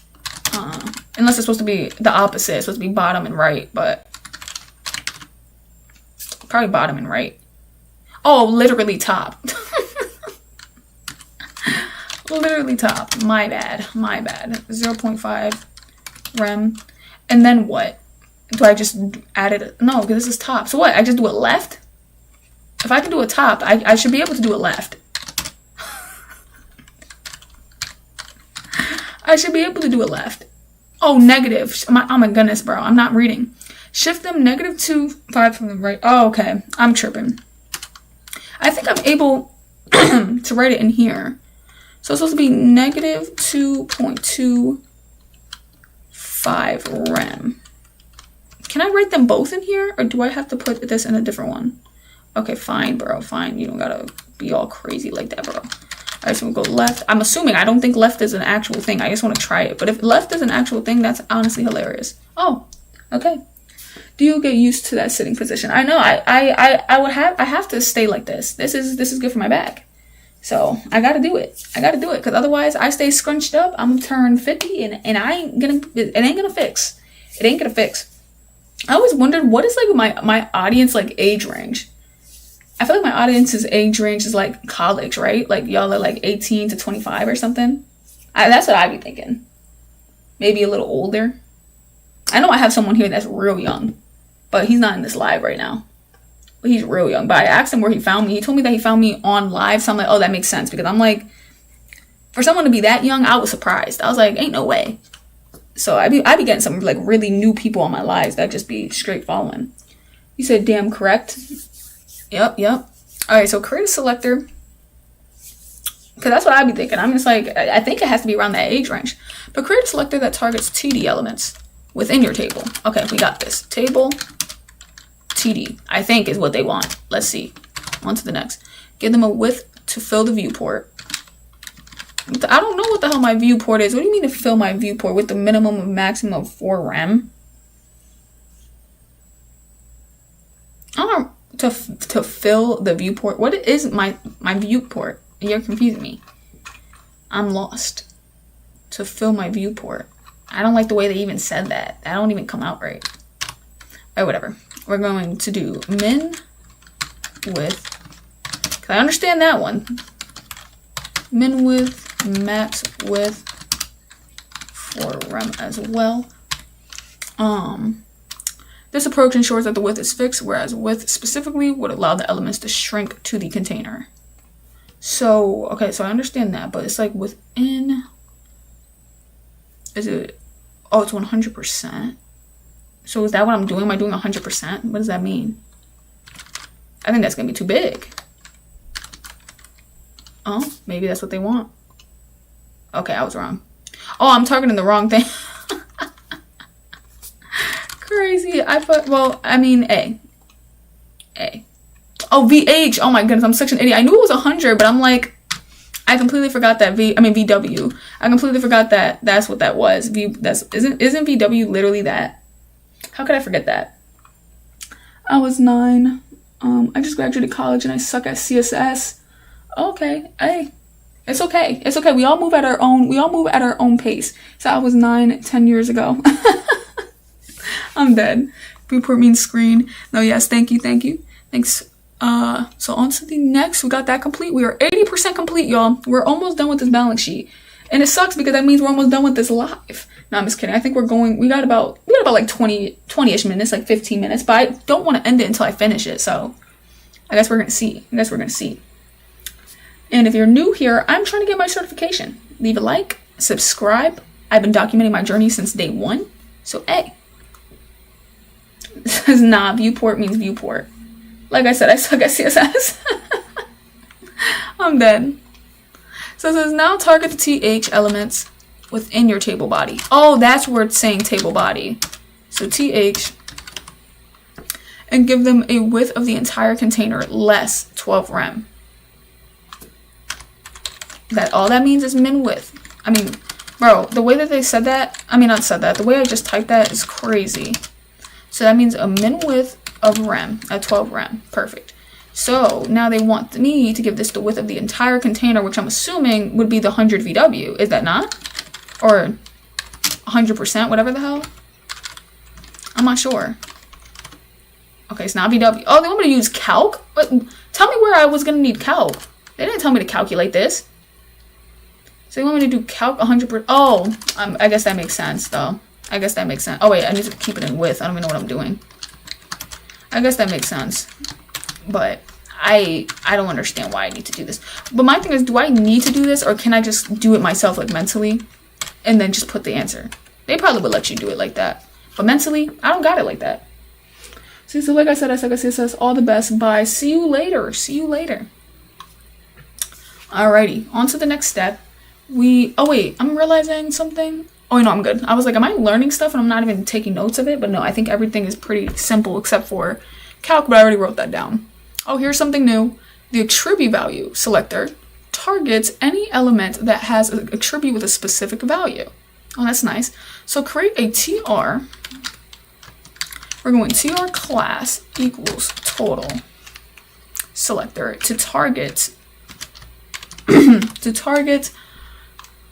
unless it's supposed to be the opposite. It's supposed to be bottom and right, but probably bottom and right. Oh, literally top. Literally top. My bad. My bad. 0.5 rem. And then what? Do I just add it? No, because this is top. So what? I just do it left? If I can do a top, I should be able to do it left. I should be able to do it left. Oh, negative. Oh my goodness, bro. I'm not reading. Shift them -2.5 from the right. Oh, okay. I'm tripping. I think I'm able to write it in here. So it's supposed to be -2.25 rem. Can I write them both in here? Or do I have to put this in a different one? Okay, fine, bro. Fine. You don't gotta be all crazy like that, bro. All right, so we'll go left. I'm assuming, I don't think left is an actual thing. I just want to try it. But if left is an actual thing, that's honestly hilarious. Oh, okay. Do you get used to that sitting position? I know. I have to stay like this. This is good for my back. So I gotta do it. I gotta do it because otherwise I stay scrunched up. I'm gonna turn 50 and it ain't gonna fix. It ain't gonna fix. I always wondered what is like my audience like age range. I feel like my audience's age range is like college, right? Like y'all are like 18 to 25 or something. That's what I be thinking. Maybe a little older. I know I have someone here that's real young, but he's not in this live right now. But he's real young. But I asked him where he found me. He told me that he found me on live. So I'm like, oh, that makes sense. Because I'm like, for someone to be that young, I was surprised. I was like, ain't no way. So I be getting some like really new people on my lives that just be straight following. You said damn correct. Yep. All right, so create a selector. Because that's what I be thinking. I'm just like, I think it has to be around that age range. But create a selector that targets TD elements within your table. Okay, we got this. Table TD, I think is what they want. Let's see. On to the next. Give them a width to fill the viewport. I don't know what the hell my viewport is. What do you mean to fill my viewport with the minimum of maximum of 4 rem? I don't know. To fill the viewport. What is my viewport? You're confusing me. I'm lost. To fill my viewport. I don't like the way they even said that. That don't even come out right. Alright, whatever. We're going to do min width. Cause I understand that one. Min width, max width for rem as well. This approach ensures that the width is fixed, whereas width specifically would allow the elements to shrink to the container. So, okay, so I understand that, but it's like within, is it, oh, it's 100%. So is that what I'm doing? Am I doing 100%? What does that mean? I think that's gonna be too big. Oh, maybe that's what they want. Okay, I was wrong. Oh, I'm targeting the wrong thing. Crazy. I put, well, I mean, A. Oh, VH. Oh my goodness, I'm such an idiot. I knew it was 100, but I'm like, I completely forgot that VW. I completely forgot that that's what that was. Isn't VW literally that? How could I forget that? I was 9. I just graduated college and I suck at CSS. Okay, hey, it's okay. It's okay. We all move at our own pace. So I was 9, 10 years ago. I'm dead. Viewport means screen. No, yes, thank you. Thanks. So on to the next. We got that complete. We are 80% complete, y'all. We're almost done with this balance sheet. And it sucks because that means we're almost done with this live. No, I'm just kidding. I think we got about like 20-ish minutes, like 15 minutes, but I don't want to end it until I finish it. So I guess we're going to see. And if you're new here, I'm trying to get my certification. Leave a like, subscribe. I've been documenting my journey since day 1. So, hey. This is not viewport means viewport. Like I said, I suck at CSS. I'm dead. So it says now target the TH elements within your table body. Oh, that's where it's saying table body. So TH. And give them a width of the entire container less 12 rem. All that means is min width. I mean, bro, the way that they said that, the way I just typed that is crazy. So that means a min width of rem at 12 rem. Perfect. So now they want me to give this the width of the entire container, which I'm assuming would be the 100 VW. Is that not? Or 100%, whatever the hell? I'm not sure. Okay, it's not VW. Oh, they want me to use calc? But tell me where I was going to need calc. They didn't tell me to calculate this. So they want me to do calc 100%. Oh, I guess that makes sense, though. I guess that makes sense. Oh, wait, I need to keep it in width. I don't even know what I'm doing. I guess that makes sense. But I don't understand why I need to do this. But my thing is, do I need to do this, or can I just do it myself, like, mentally, and then just put the answer? They probably would let you do it like that. But mentally, I don't got it like that. See, so like I said, says all the best. Bye. See you later. Alrighty, on to the next step. Oh wait, I'm realizing something. Oh no, I'm good. I was like, am I learning stuff and I'm not even taking notes of it? But no, I think everything is pretty simple except for calc, but I already wrote that down. Oh, here's something new. The attribute value selector targets any element that has an attribute with a specific value. Oh, that's nice. So create a TR. We're going TR class equals total selector to target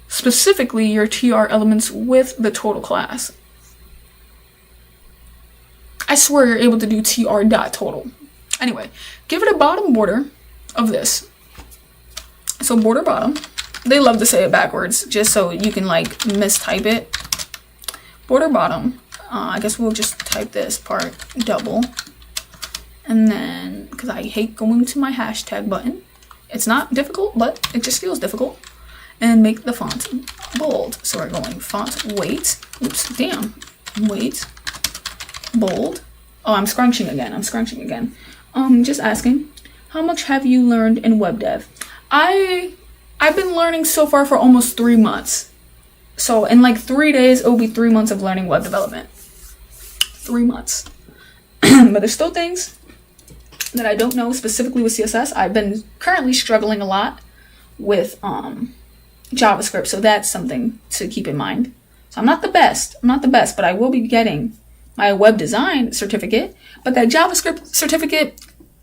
specifically your TR elements with the total class. I swear you're able to do tr.total. Anyway, give it a bottom border of this. So border bottom. They love to say it backwards just so you can like mistype it. Border bottom. I guess we'll just type this part double. And then, because I hate going to my hashtag button. It's not difficult, but it just feels difficult. And make the font bold. So we're going font weight. Oops, damn. Weight. Bold. Oh, I'm scrunching again. Just asking, how much have you learned in web dev? I've been learning so far for almost 3 months. So in like 3 days, it will be 3 months of learning web development. 3 months. But there's still things that I don't know specifically with CSS. I've been currently struggling a lot with JavaScript, so that's something to keep in mind. So I'm not the best, but I will be getting my web design certificate. But that JavaScript certificate,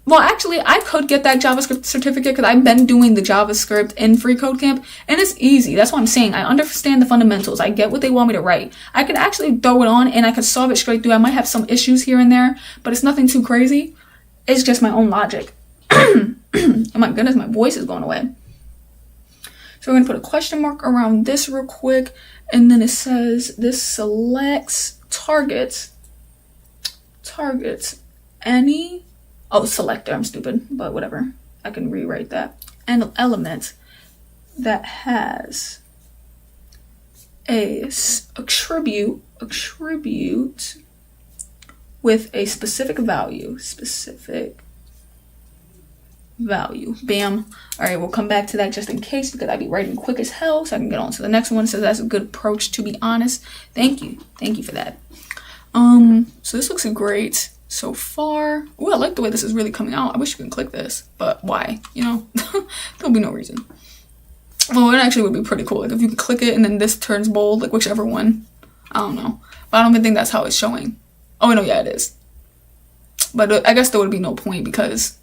well, actually, I could get that JavaScript certificate because I've been doing the JavaScript in Free Code Camp, and it's easy. That's what I'm saying. I understand the fundamentals. I get what they want me to write. I could actually throw it on, and I could solve it straight through. I might have some issues here and there, but it's nothing too crazy. It's just my own logic. Oh my goodness, my voice is going away. So we're going to put a question mark around this real quick, and then it says this selects targets any, selector, I'm stupid, but whatever. I can rewrite that. An element that has a attribute with a specific value. Bam. All right, we'll come back to that just in case because I'd be writing quick as hell so I can get on to the next one. So that's a good approach, to be honest. Thank you for that. So this looks great so far. Oh, I like the way this is really coming out. I wish you could click this, but why? There'll be no reason. Well, it actually would be pretty cool. Like if you click it and then this turns bold, like whichever one. I don't know. But I don't even think that's how it's showing. Oh, no, yeah, it is. But I guess there would be no point because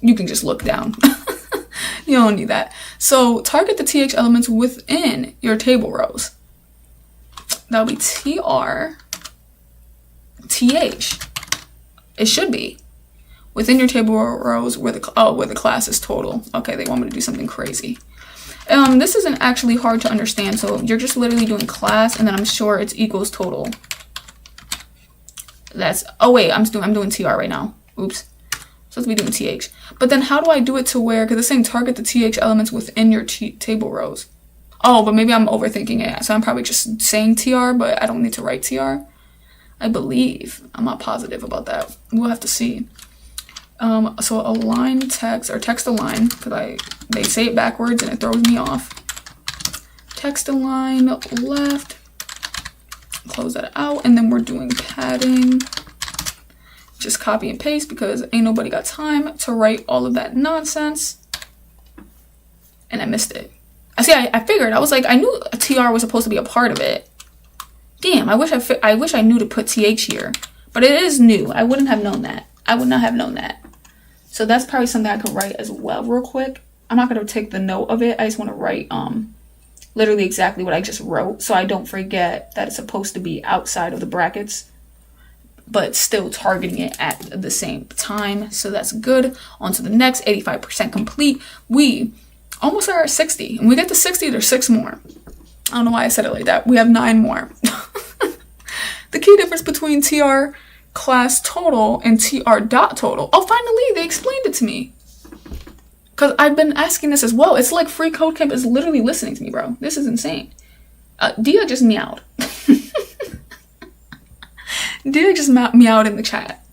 you can just look down. You don't need that. So target the TH elements within your table rows. That'll be TR, TH. It should be within your table rows where the class is total. Okay, they want me to do something crazy. This isn't actually hard to understand. So you're just literally doing class, and then I'm sure it's equals total. Oh wait, I'm doing TR right now. Oops. Supposed to be doing TH. But then how do I do it to where, because it's saying target the TH elements within your table rows. Oh, but maybe I'm overthinking it. So I'm probably just saying TR, but I don't need to write TR. I believe. I'm not positive about that. We'll have to see. So align text, or text align, because they say it backwards and it throws me off. Text align left. Close that out, and then we're doing padding. Just copy and paste because ain't nobody got time to write all of that nonsense. And I missed it. I figured. I was like, I knew a TR was supposed to be a part of it. Damn, I wish I knew to put TH here. But it is new. I wouldn't have known that. I would not have known that. So that's probably something I could write as well real quick. I'm not going to take the note of it. I just want to write literally exactly what I just wrote so I don't forget that it's supposed to be outside of the brackets, but still targeting it at the same time. So that's good. On to the next. 85% complete. We almost are at 60. And we get to 60, there's 6 more. I don't know why I said it like that. We have 9 more. The key difference between TR class total and TR dot total. Oh, finally, they explained it to me. Because I've been asking this as well. It's like Free Code Camp is literally listening to me, bro. This is insane. Dia just meowed. Dia just meowed in the chat.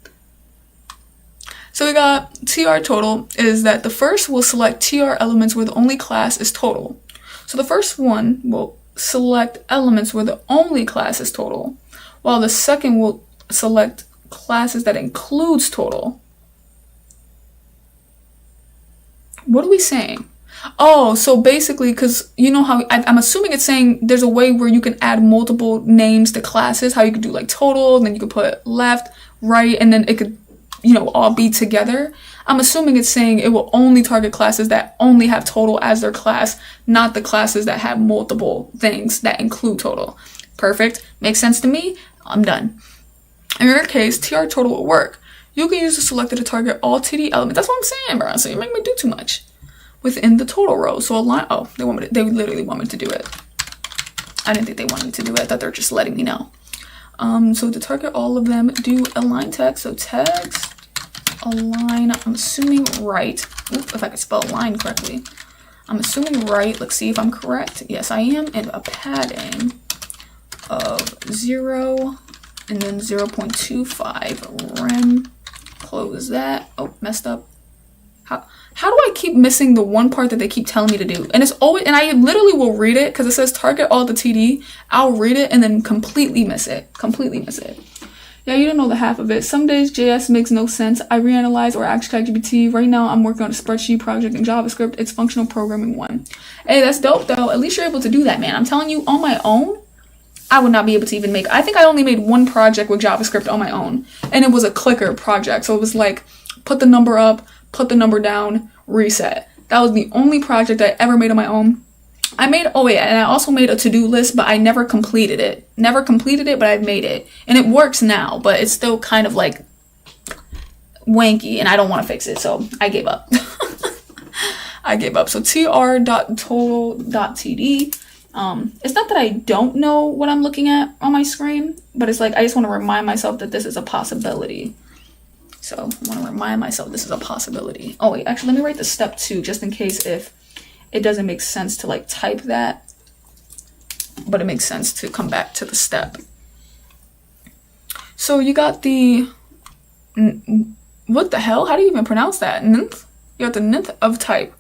So we got TR total is that the first will select TR elements where the only class is total. So the first one will select elements where the only class is total, while the second will select classes that includes total. What are we saying? Oh, so basically, because you know how I'm assuming it's saying there's a way where you can add multiple names to classes, how you could do like total, and then you could put left, right, and then it could, all be together. I'm assuming it's saying it will only target classes that only have total as their class, not the classes that have multiple things that include total. Perfect. Makes sense to me. I'm done. In your case, TR total will work. You can use the selector to target all TD elements. That's what I'm saying, bro. So you make me do too much within the total row. So align. Oh, they literally want me to do it. I didn't think they wanted me to do it. I thought they were just letting me know. So to target all of them, do align text. So text align. I'm assuming right. Oop, if I could spell align correctly. I'm assuming right. Let's see if I'm correct. Yes, I am. And a padding of 0. And then 0.25 rem. Close that. Oh, messed up. How do I keep missing the one part that they keep telling me to do? And it's always, and I literally will read it because it says target all the TD. I'll read it and then completely miss it. Yeah, you don't know the half of it. Some days JS makes no sense. I reanalyze or ask ChatGPT. Right now I'm working on a spreadsheet project in JavaScript. It's functional programming 1. Hey, that's dope though. At least you're able to do that, man. I'm telling you, on my own, I would not be able to even make. I think I only made one project with JavaScript on my own, and it was a clicker project. So it was like, put the number up, put the number down, reset. That was the only project I ever made on my own. And I also made a to-do list, but I never completed it. But I've made it. And it works now, but it's still kind of like wanky, and I don't want to fix it, so I gave up. So tr.total.td. It's not that I don't know what I'm looking at on my screen, but it's like I just want to remind myself that this is a possibility. So I want to remind myself this is a possibility. Oh wait, actually let me write the step 2 just in case if it doesn't make sense to like type that, but it makes sense to come back to the step. So you got the, what the hell? How do you even pronounce that? Nth? You got the nth of type.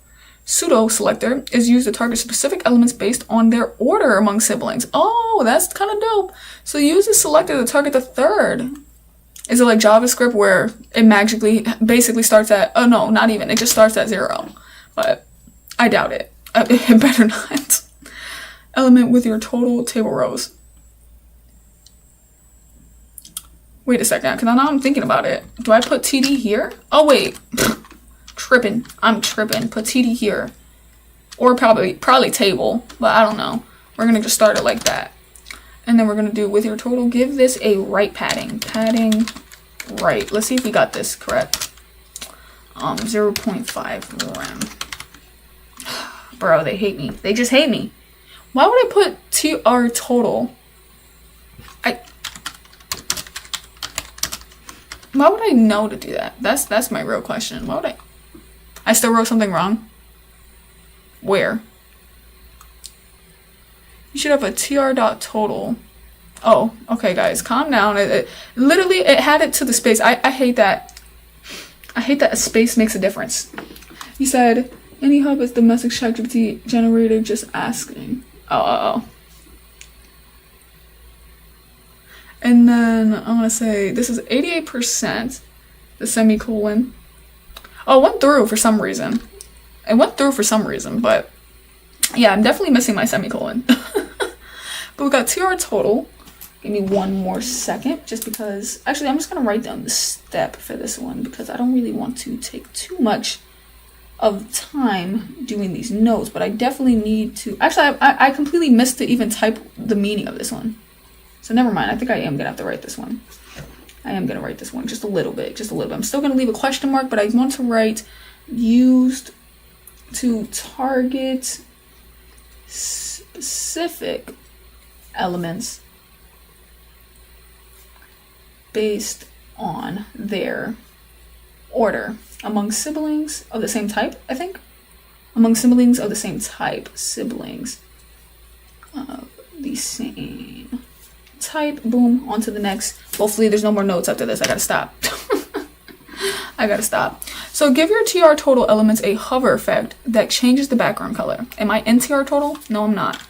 Pseudo selector is used to target specific elements based on their order among siblings. Oh, that's kind of dope. So use the selector to target the third. Is it like JavaScript where it magically basically starts at, oh no, not even. It just starts at 0. But I doubt it. It better not. Element with your total table rows. Wait a second, because now I'm thinking about it. Do I put TD here? Oh, wait. Tripping. I'm tripping. Put TD here. Or probably table, but I don't know. We're going to just start it like that. And then we're going to do with your total, give this a right padding. Padding right. Let's see if we got this correct. 0.5 rem. Bro, they hate me. They just hate me. Why would I put TR total? Why would I know to do that? That's my real question. Why would I still wrote something wrong? Where? You should have a tr.total. Oh, okay, guys, calm down. Literally, it had it to the space. I hate that. I hate that a space makes a difference. He said, any hub is domestic ChatGPT generator, just asking. Oh. And then I'm going to say this is 88%, the semicolon. Oh, it went through for some reason. It went through for some reason, but yeah, I'm definitely missing my semicolon. But we got TR total. Give me one more second, just because, actually, I'm just going to write down the step for this one because I don't really want to take too much of time doing these notes, but I definitely need to, actually, I completely missed to even type the meaning of this one. So never mind. I think I am going to have to write this one. I am going to write this one just a little bit. I'm still going to leave a question mark, but I want to write used to target specific elements based on their order among siblings of the same type, I think. Among siblings of the same type. Siblings of the same type. Boom, on to the next. Hopefully there's no more notes after this. I gotta stop. I gotta stop. So give your TR total elements a hover effect that changes the background color. Am I in TR total? No, I'm not.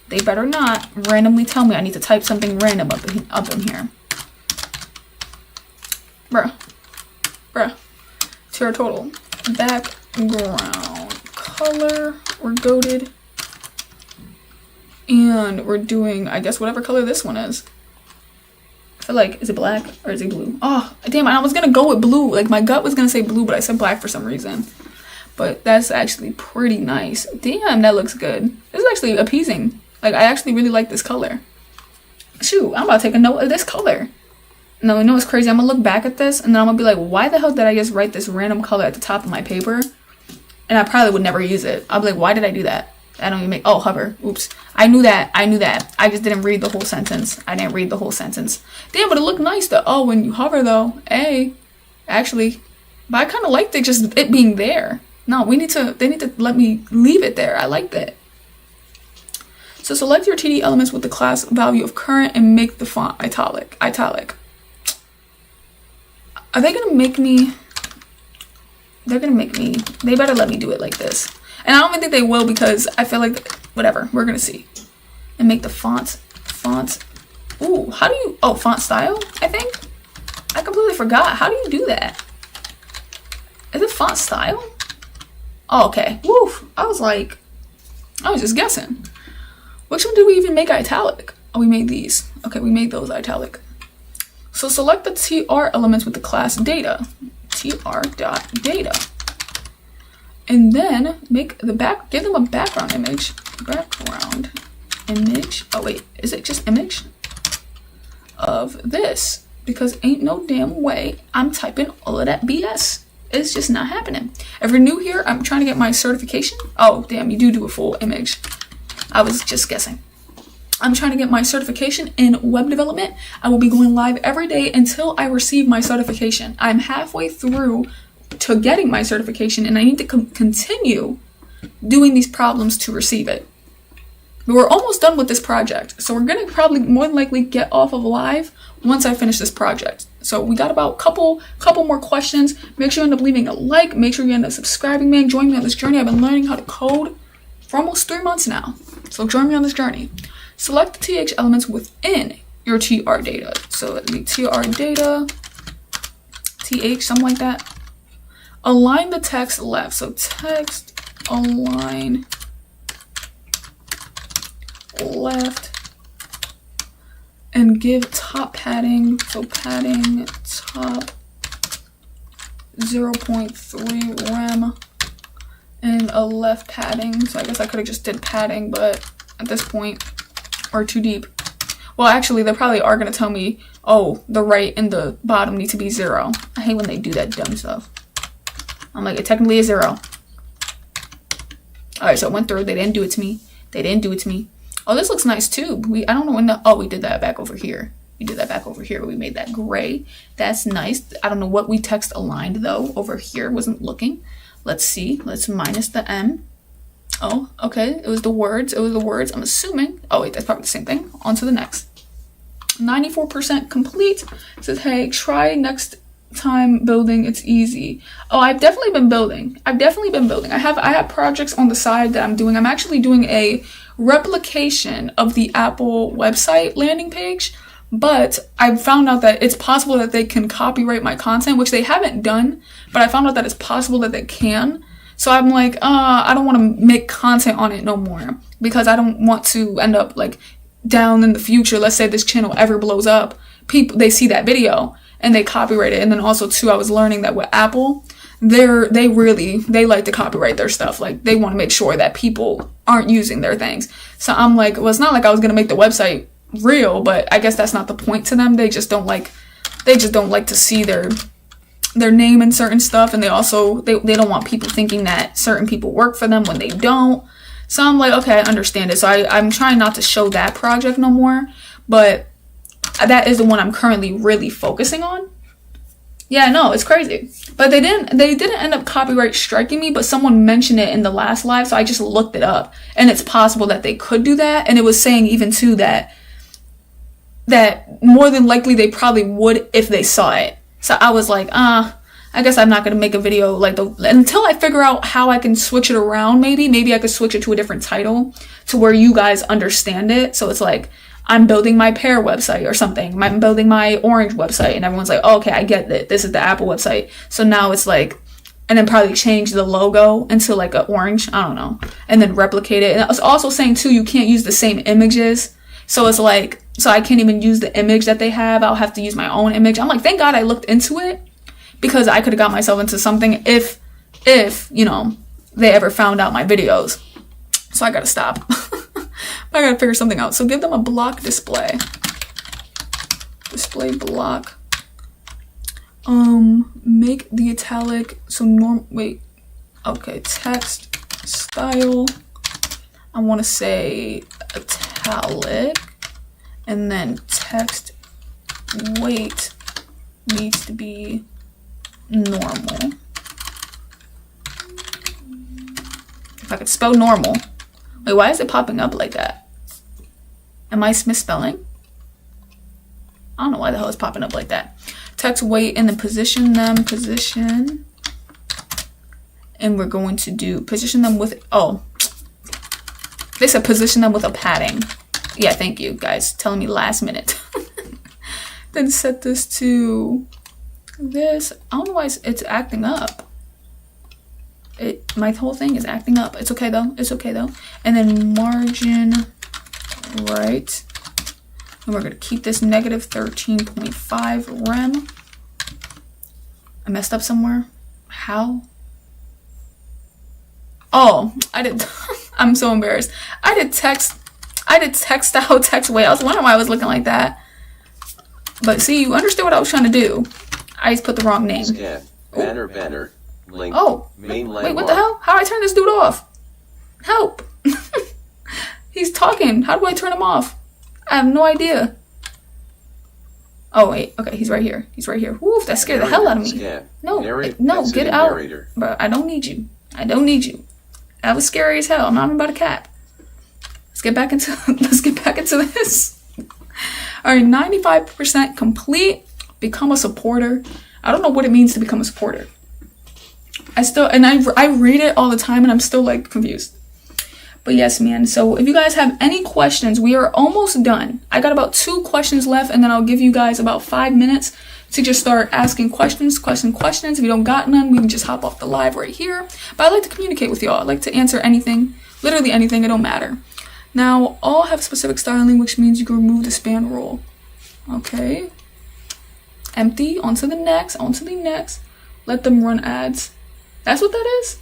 They better not randomly tell me I need to type something random up in here. Bruh. TR total. Background color. We're goated. And we're doing, I guess, whatever color this one is. I feel like, is it black or is it blue? Oh, damn, I was going to go with blue. Like, my gut was going to say blue, but I said black for some reason. But that's actually pretty nice. Damn, that looks good. This is actually appeasing. Like, I actually really like this color. Shoot, I'm about to take a note of this color. No, you know what's crazy? I'm going to look back at this, and then I'm going to be like, why the hell did I just write this random color at the top of my paper? And I probably would never use it. I'll be like, why did I do that? I don't even make, oh, hover. Oops. I knew that. I just didn't read the whole sentence. Damn, but it looked nice though. Oh, when you hover though, actually, but I kind of liked it, just it being there. No, they need to let me leave it there. I like that. So select your TD elements with the class value of current and make the font italic. Are they going to make me, they better let me do it like this. And I don't even think they will because I feel like, whatever, we're going to see. And make the font. Ooh, how do you, oh, font style, I think? I completely forgot. How do you do that? Is it font style? Oh, okay. Woof. I was just guessing. Which one did we even make italic? Oh, we made these. Okay, we made those italic. So select the TR elements with the class data. tr.data. And then give them a background image. Oh wait, is it just image? Of this. Because ain't no damn way I'm typing all of that BS. It's just not happening. If you're new here, I'm trying to get my certification. Oh, damn, you do a full image. I was just guessing. I'm trying to get my certification in web development. I will be going live every day until I receive my certification. I'm halfway through to getting my certification and I need to continue doing these problems to receive it. But we're almost done with this project. So we're going to probably more than likely get off of live once I finish this project. So we got about couple more questions. Make sure you end up leaving a like. Make sure you end up subscribing, man. Join me on this journey. I've been learning how to code for almost 3 months now. So join me on this journey. Select the TH elements within your TR data. So it'll be TR data, TH, something like that. Align the text left. So text align left, and give top padding, so padding top 0.3 rem, and a left padding. So I guess I could have just did padding, but at this point, or too deep. Well, actually, they probably are going to tell me, oh, the right and the bottom need to be 0. I hate when they do that dumb stuff. I'm like, it technically is 0. Alright, so it went through. They didn't do it to me. They didn't do it to me. Oh, this looks nice, too. I don't know when we did that back over here. We did that back over here. We made that gray. That's nice. I don't know what we text aligned, though. Over here wasn't looking. Let's see. Let's minus the M. Oh, okay. It was the words. It was the words. I'm assuming. Oh, wait. That's probably the same thing. On to the next. 94% complete. It says, hey, try next time building. It's easy. Oh, I've definitely been building. I have projects on the side that I'm doing. I'm actually doing a replication of the Apple website landing page. But I found out that it's possible that they can copyright my content, which they haven't done. But I found out that it's possible that they can. So I'm like, I don't want to make content on it no more. Because I don't want to end up like down in the future. Let's say this channel ever blows up. They see that video and they copyright it. And then also too, I was learning that with Apple, they like to copyright their stuff. Like they want to make sure that people aren't using their things. So I'm like, well, it's not like I was going to make the website real, but I guess that's not the point to them. They just don't like to see their name in certain stuff, and they don't want people thinking that certain people work for them when they don't. So I'm like, okay, I understand it. So I'm trying not to show that project no more, but that is the one I'm currently really focusing on. Yeah, no, it's crazy. But they didn't end up copyright striking me, but someone mentioned it in the last live, so I just looked it up, and it's possible that they could do that. And it was saying even too that more than likely they probably would if they saw it. So I was like, I guess I'm not going to make a video like until I figure out how I can switch it around. Maybe I could switch it to a different title to where you guys understand it. So it's like, I'm building my Pear website or something. I'm building my Orange website. And everyone's like, oh, okay, I get it. This is the Apple website. So now it's like, and then probably change the logo into like an orange. I don't know. And then replicate it. And I was also saying too, you can't use the same images. So it's like, so I can't even use the image that they have. I'll have to use my own image. I'm like, thank God I looked into it, because I could have got myself into something if, you know, they ever found out my videos. So I gotta stop. I gotta figure something out. So give them a block display. Display block. Make the italic, okay, text style. I want to say italic, and then text weight needs to be normal. If I could spell normal. Wait, why is it popping up like that? Am I misspelling? I don't know why the hell it's popping up like that. Text weight and then position. And we're going to do position them with, they said position them with a padding. Yeah, thank you guys. Telling me last minute. Then set this to this. I don't know why it's acting up. My whole thing is acting up. It's okay though. And then margin right. And we're going to keep this negative 13.5 rem. I messed up somewhere. How? Oh, I did. I'm so embarrassed. I did text style text weight. I was wondering why I was looking like that. But see, you understood what I was trying to do. I just put the wrong name. Scan. Banner. Link. Oh. Main landmark. Wait, what the hell? How do I turn this dude off? Help. He's talking. How do I turn him off? I have no idea. Oh, wait. Okay, he's right here. Woof, that scared the hell out of me. Scan. No, Narrate. no, get out. Narrator. Bro, I don't need you. That was scary as hell. I'm not about a cat. Let's get back into this. All right, 95% complete. Become a supporter. I don't know what it means to become a supporter. I read it all the time and I'm still like confused. But yes, man. So if you guys have any questions, we are almost done. I got about 2 questions left, and then I'll give you guys about 5 minutes to just start asking questions. If you don't got none, we can just hop off the live right here. But I like to communicate with y'all. I like to answer anything, literally anything. It don't matter. Now, all have specific styling, which means you can remove the span rule. Okay. Empty, onto the next, onto the next. Let them run ads. That's what that is?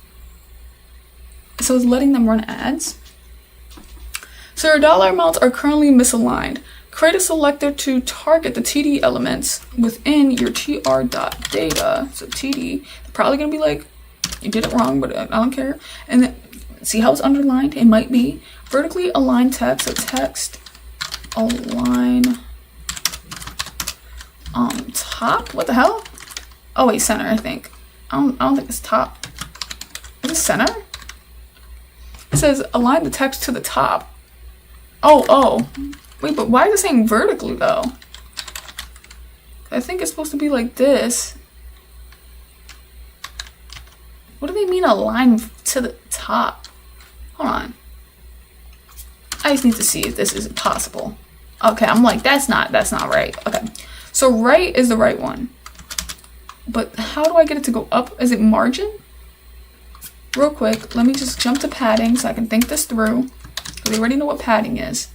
So it's letting them run ads. So your dollar amounts are currently misaligned. Create a selector to target the TD elements within your tr.data. So TD, they're probably gonna be like, you did it wrong, but I don't care. And then see how it's underlined? It might be vertically aligned text. So text align top. What the hell? Oh wait, center. I think. I don't think it's top. Is it center? It says align the text to the top. Oh. Wait, but why is it saying vertically though? I think it's supposed to be like this. What do they mean align to the top? Hold on. I just need to see if this is possible. Okay, I'm like, that's not right. Okay. So right is the right one. But how do I get it to go up? Is it margin? Real quick, let me just jump to padding so I can think this through. Because we already know what padding is.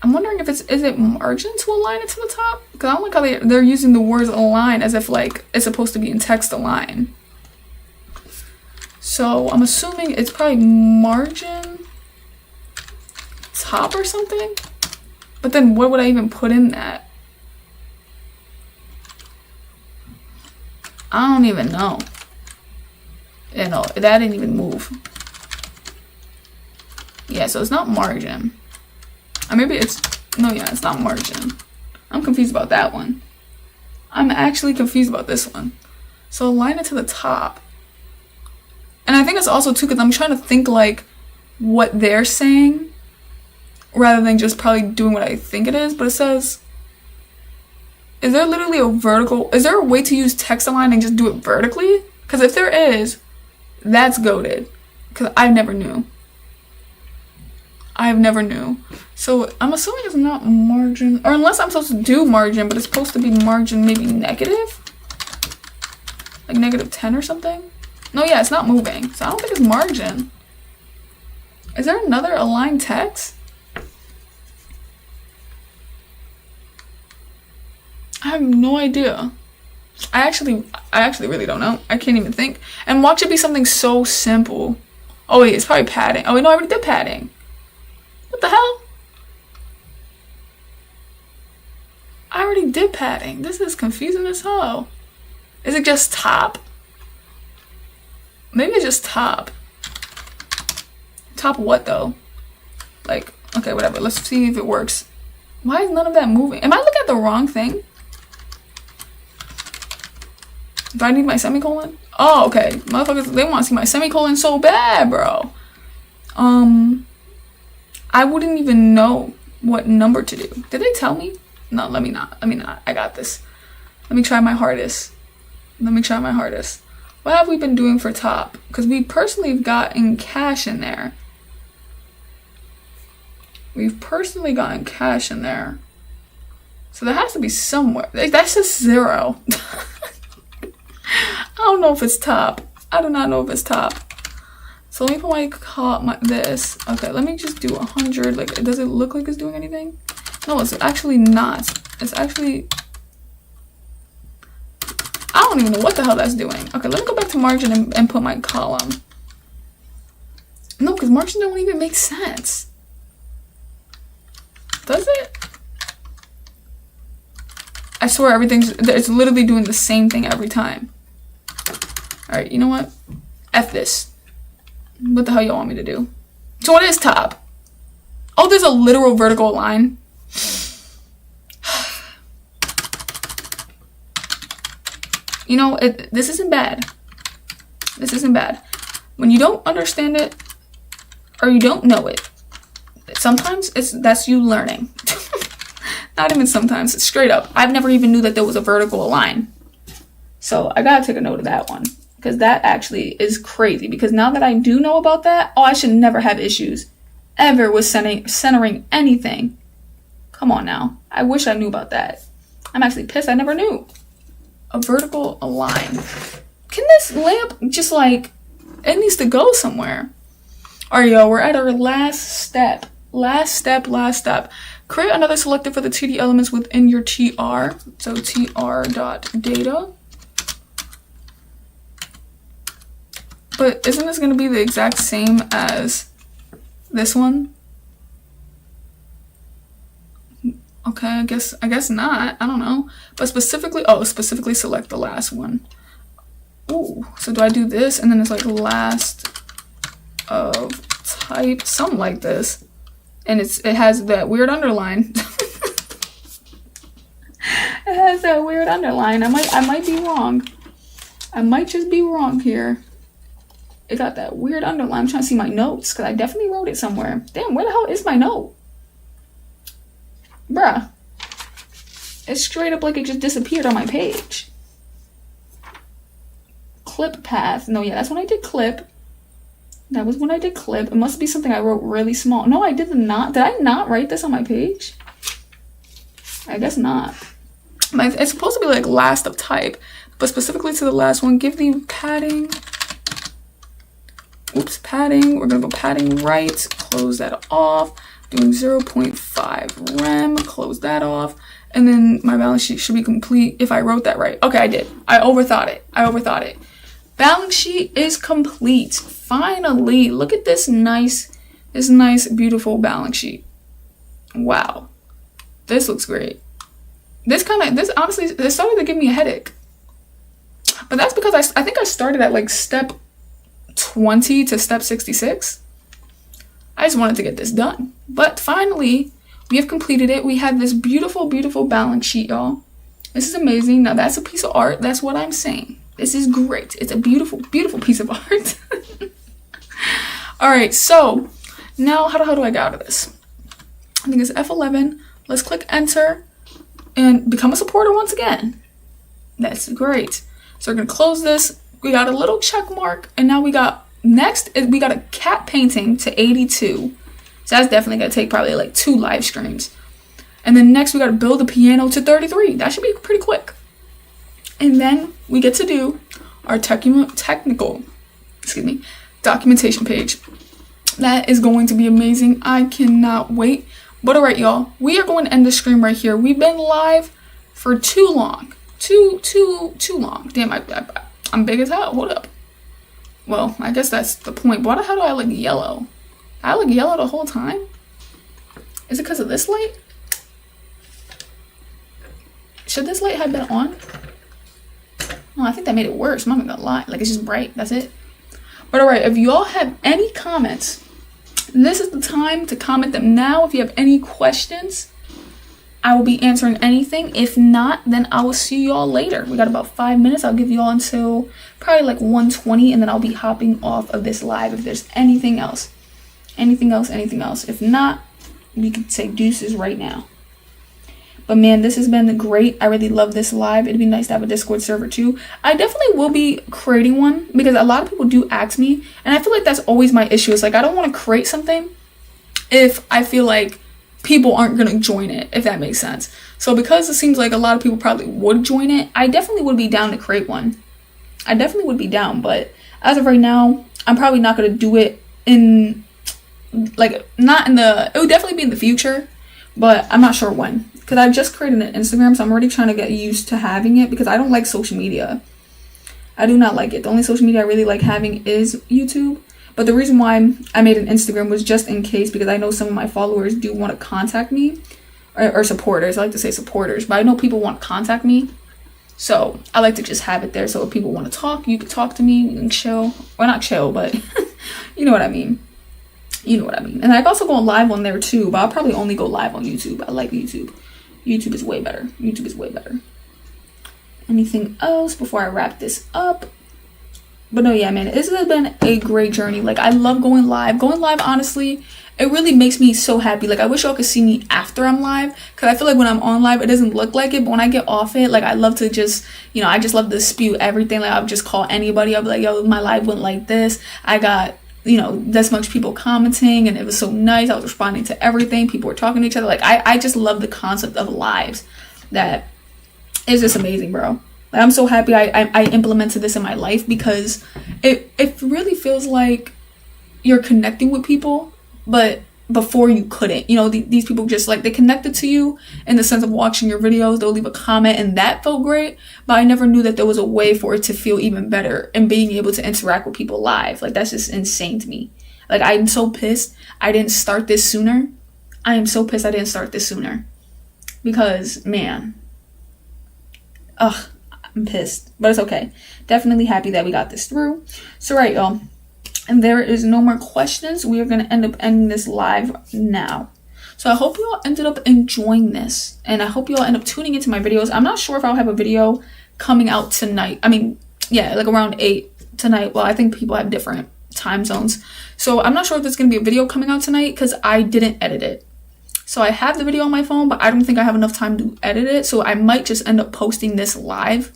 I'm wondering if is it margin to align it to the top? Because I don't like how they're using the words align as if like it's supposed to be in text align. So I'm assuming it's probably margin top or something. But then what would I even put in that? I don't even know. You know, that didn't even move. Yeah, so it's not margin. Or maybe it's, no, yeah, it's not margin. I'm confused about that one. I'm actually confused about this one. So align it to the top. And I think it's also too, because I'm trying to think like what they're saying rather than just probably doing what I think it is. But it says, is there literally a vertical, is there a way to use text align and just do it vertically? Because if there is, that's goated. Because I never knew. So I'm assuming it's not margin, or unless I'm supposed to do margin, but it's supposed to be margin maybe negative? Like negative 10 or something? No, yeah, it's not moving. So I don't think it's margin. Is there another aligned text? I have no idea. I actually really don't know. I can't even think. And watch it be something so simple. Oh wait, it's probably padding. Oh wait, no, I already did padding. What the hell? I already did padding. This is confusing as hell. Is it just top? Maybe it's just top. Top what though? Like, okay, whatever. Let's see if it works. Why is none of that moving? Am I looking at the wrong thing? Do I need my semicolon? Oh, okay. Motherfuckers, they want to see my semicolon so bad, bro. I wouldn't even know what number to do. Did they tell me? No, let me not. I got this. Let me try my hardest. What have we been doing for top? Because we personally have gotten cash in there. So there has to be somewhere. That's just 0. I don't know if it's top. I do not know if it's top. So let me put my this. Okay, let me just do 100. Like, does it look like it's doing anything? No, it's actually not. It's actually, I don't even know what the hell that's doing. Okay, let me go back to margin and put my column. No, because margin don't even make sense. Does it? I swear it's literally doing the same thing every time. Alright, you know what? F this. What the hell y'all want me to do? So what is top? Oh, there's a literal vertical line. You know, this isn't bad. When you don't understand it, or you don't know it, sometimes that's you learning. Not even sometimes, it's straight up. I've never even knew that there was a vertical line. So I gotta take a note of that one. Because that actually is crazy. Because now that I do know about that, I should never have issues ever with centering anything. Come on now. I wish I knew about that. I'm actually pissed I never knew. A vertical align. Can this lamp just like, it needs to go somewhere. Alright, y'all, we're at our last step. Last step. Create another selector for the 2D elements within your TR. So tr.data. But isn't this going to be the exact same as this one? Okay, I guess not. I don't know. But specifically select the last one. Ooh, so do I do this and then it's like last of type, something like this, and it has that weird underline. It has that weird underline. I might be wrong. I might just be wrong here. It got that weird underline. I'm trying to see my notes because I definitely wrote it somewhere. Damn, where the hell is my note? Bruh. It's straight up like it just disappeared on my page. Clip path. No, yeah, that's when I did clip. That was when I did clip. It must be something I wrote really small. No, I did not. Did I not write this on my page? I guess not. It's supposed to be like last of type, but specifically to the last one, give the padding. Oops, padding. We're going to go padding right. Close that off. Doing 0.5 rem. Close that off. And then my balance sheet should be complete if I wrote that right. Okay, I did. I overthought it. Balance sheet is complete. Finally, look at this nice, beautiful balance sheet. Wow. This looks great. This honestly, this started to give me a headache. But that's because I think I started at like step 20 to step 66. I just wanted to get this done. But finally, we have completed it. We have this beautiful, beautiful balance sheet, y'all. This is amazing. Now that's a piece of art. That's what I'm saying. This is great. It's a beautiful, beautiful piece of art. All right, so now how do I get out of this? I think it's F11. Let's click enter and become a supporter once again. That's great. So we're gonna close this. We got a little check mark, and now we got a cat painting to 82. So that's definitely gonna take probably like 2 live streams. And then next we gotta build a piano to 33. That should be pretty quick. And then we get to do our technical documentation page. That is going to be amazing. I cannot wait. But alright, y'all, we are going to end the stream right here. We've been live for too long. Too long. Damn, I'm big as hell. Hold up. Well, I guess that's the point. But why the hell do I look yellow? I look yellow the whole time? Is it because of this light? Should this light have been on? Oh, I think that made it worse. I'm not gonna lie. Like, it's just bright. That's it. But alright, if y'all have any comments, this is the time to comment them now. If you have any questions, I will be answering anything. If not, then I will see y'all later. We got about 5 minutes. I'll give y'all until probably like 1:20, and then I'll be hopping off of this live if there's anything else. Anything else. If not, we could say deuces right now. But man, this has been great. I really love this live. It'd be nice to have a Discord server too. I definitely will be creating one because a lot of people do ask me. And I feel like that's always my issue. It's like I don't want to create something if I feel like people aren't going to join it, if that makes sense. So because it seems like a lot of people probably would join it, I definitely would be down to create one. I definitely would be down. But as of right now, I'm probably not going to do it in, like, not in the, it would definitely be in the future. But I'm not sure when. Because I've just created an Instagram, so I'm already trying to get used to having it because I don't like social media. I do not like it. The only social media I really like having is YouTube. But the reason why I made an Instagram was just in case because I know some of my followers do want to contact me. Or supporters. I like to say supporters. But I know people want to contact me. So I like to just have it there. So if people want to talk, you can talk to me and chill. Well, not chill, but you know what I mean. You know what I mean. And I've also gone live on there too, but I'll probably only go live on YouTube. I like YouTube. YouTube is way better. Anything else before I wrap this up? But no, yeah, man, this has been a great journey. Like, I love going live. Going live, honestly, it really makes me so happy. Like, I wish y'all could see me after I'm live. Because I feel like when I'm on live, it doesn't look like it. But when I get off it, like, I love to just, I just love to spew everything. Like, I'll just call anybody. I'll be like, yo, my live went like this. I got this much people commenting and it was so nice. I was responding to everything. People were talking to each other. Like, I just love the concept of lives. That is just amazing, bro. Like, I'm so happy I implemented this in my life because it really feels like, you're connecting with people, but before you couldn't. You know, these people just like, they connected to you in the sense of watching your videos. They'll leave a comment and that felt great, but I never knew that there was a way for it to feel even better and being able to interact with people live. Like, that's just insane to me. Like, I'm so pissed I didn't start this sooner. I am so pissed I didn't start this sooner. Because, man. Ugh, I'm pissed. But it's okay. Definitely happy that we got this through. So, right, y'all. And there is no more questions. We are going to end up ending this live now. So I hope you all ended up enjoying this. And I hope you all end up tuning into my videos. I'm not sure if I'll have a video coming out tonight. I mean, yeah, like around 8 tonight. Well, I think people have different time zones. So I'm not sure if there's going to be a video coming out tonight because I didn't edit it. So I have the video on my phone, but I don't think I have enough time to edit it. So I might just end up posting this live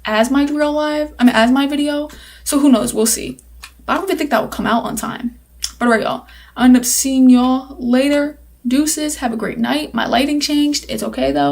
as my as my video. So who knows? We'll see. But I don't even think that will come out on time. But alright, y'all. I'll end up seeing y'all later. Deuces. Have a great night. My lighting changed. It's okay though.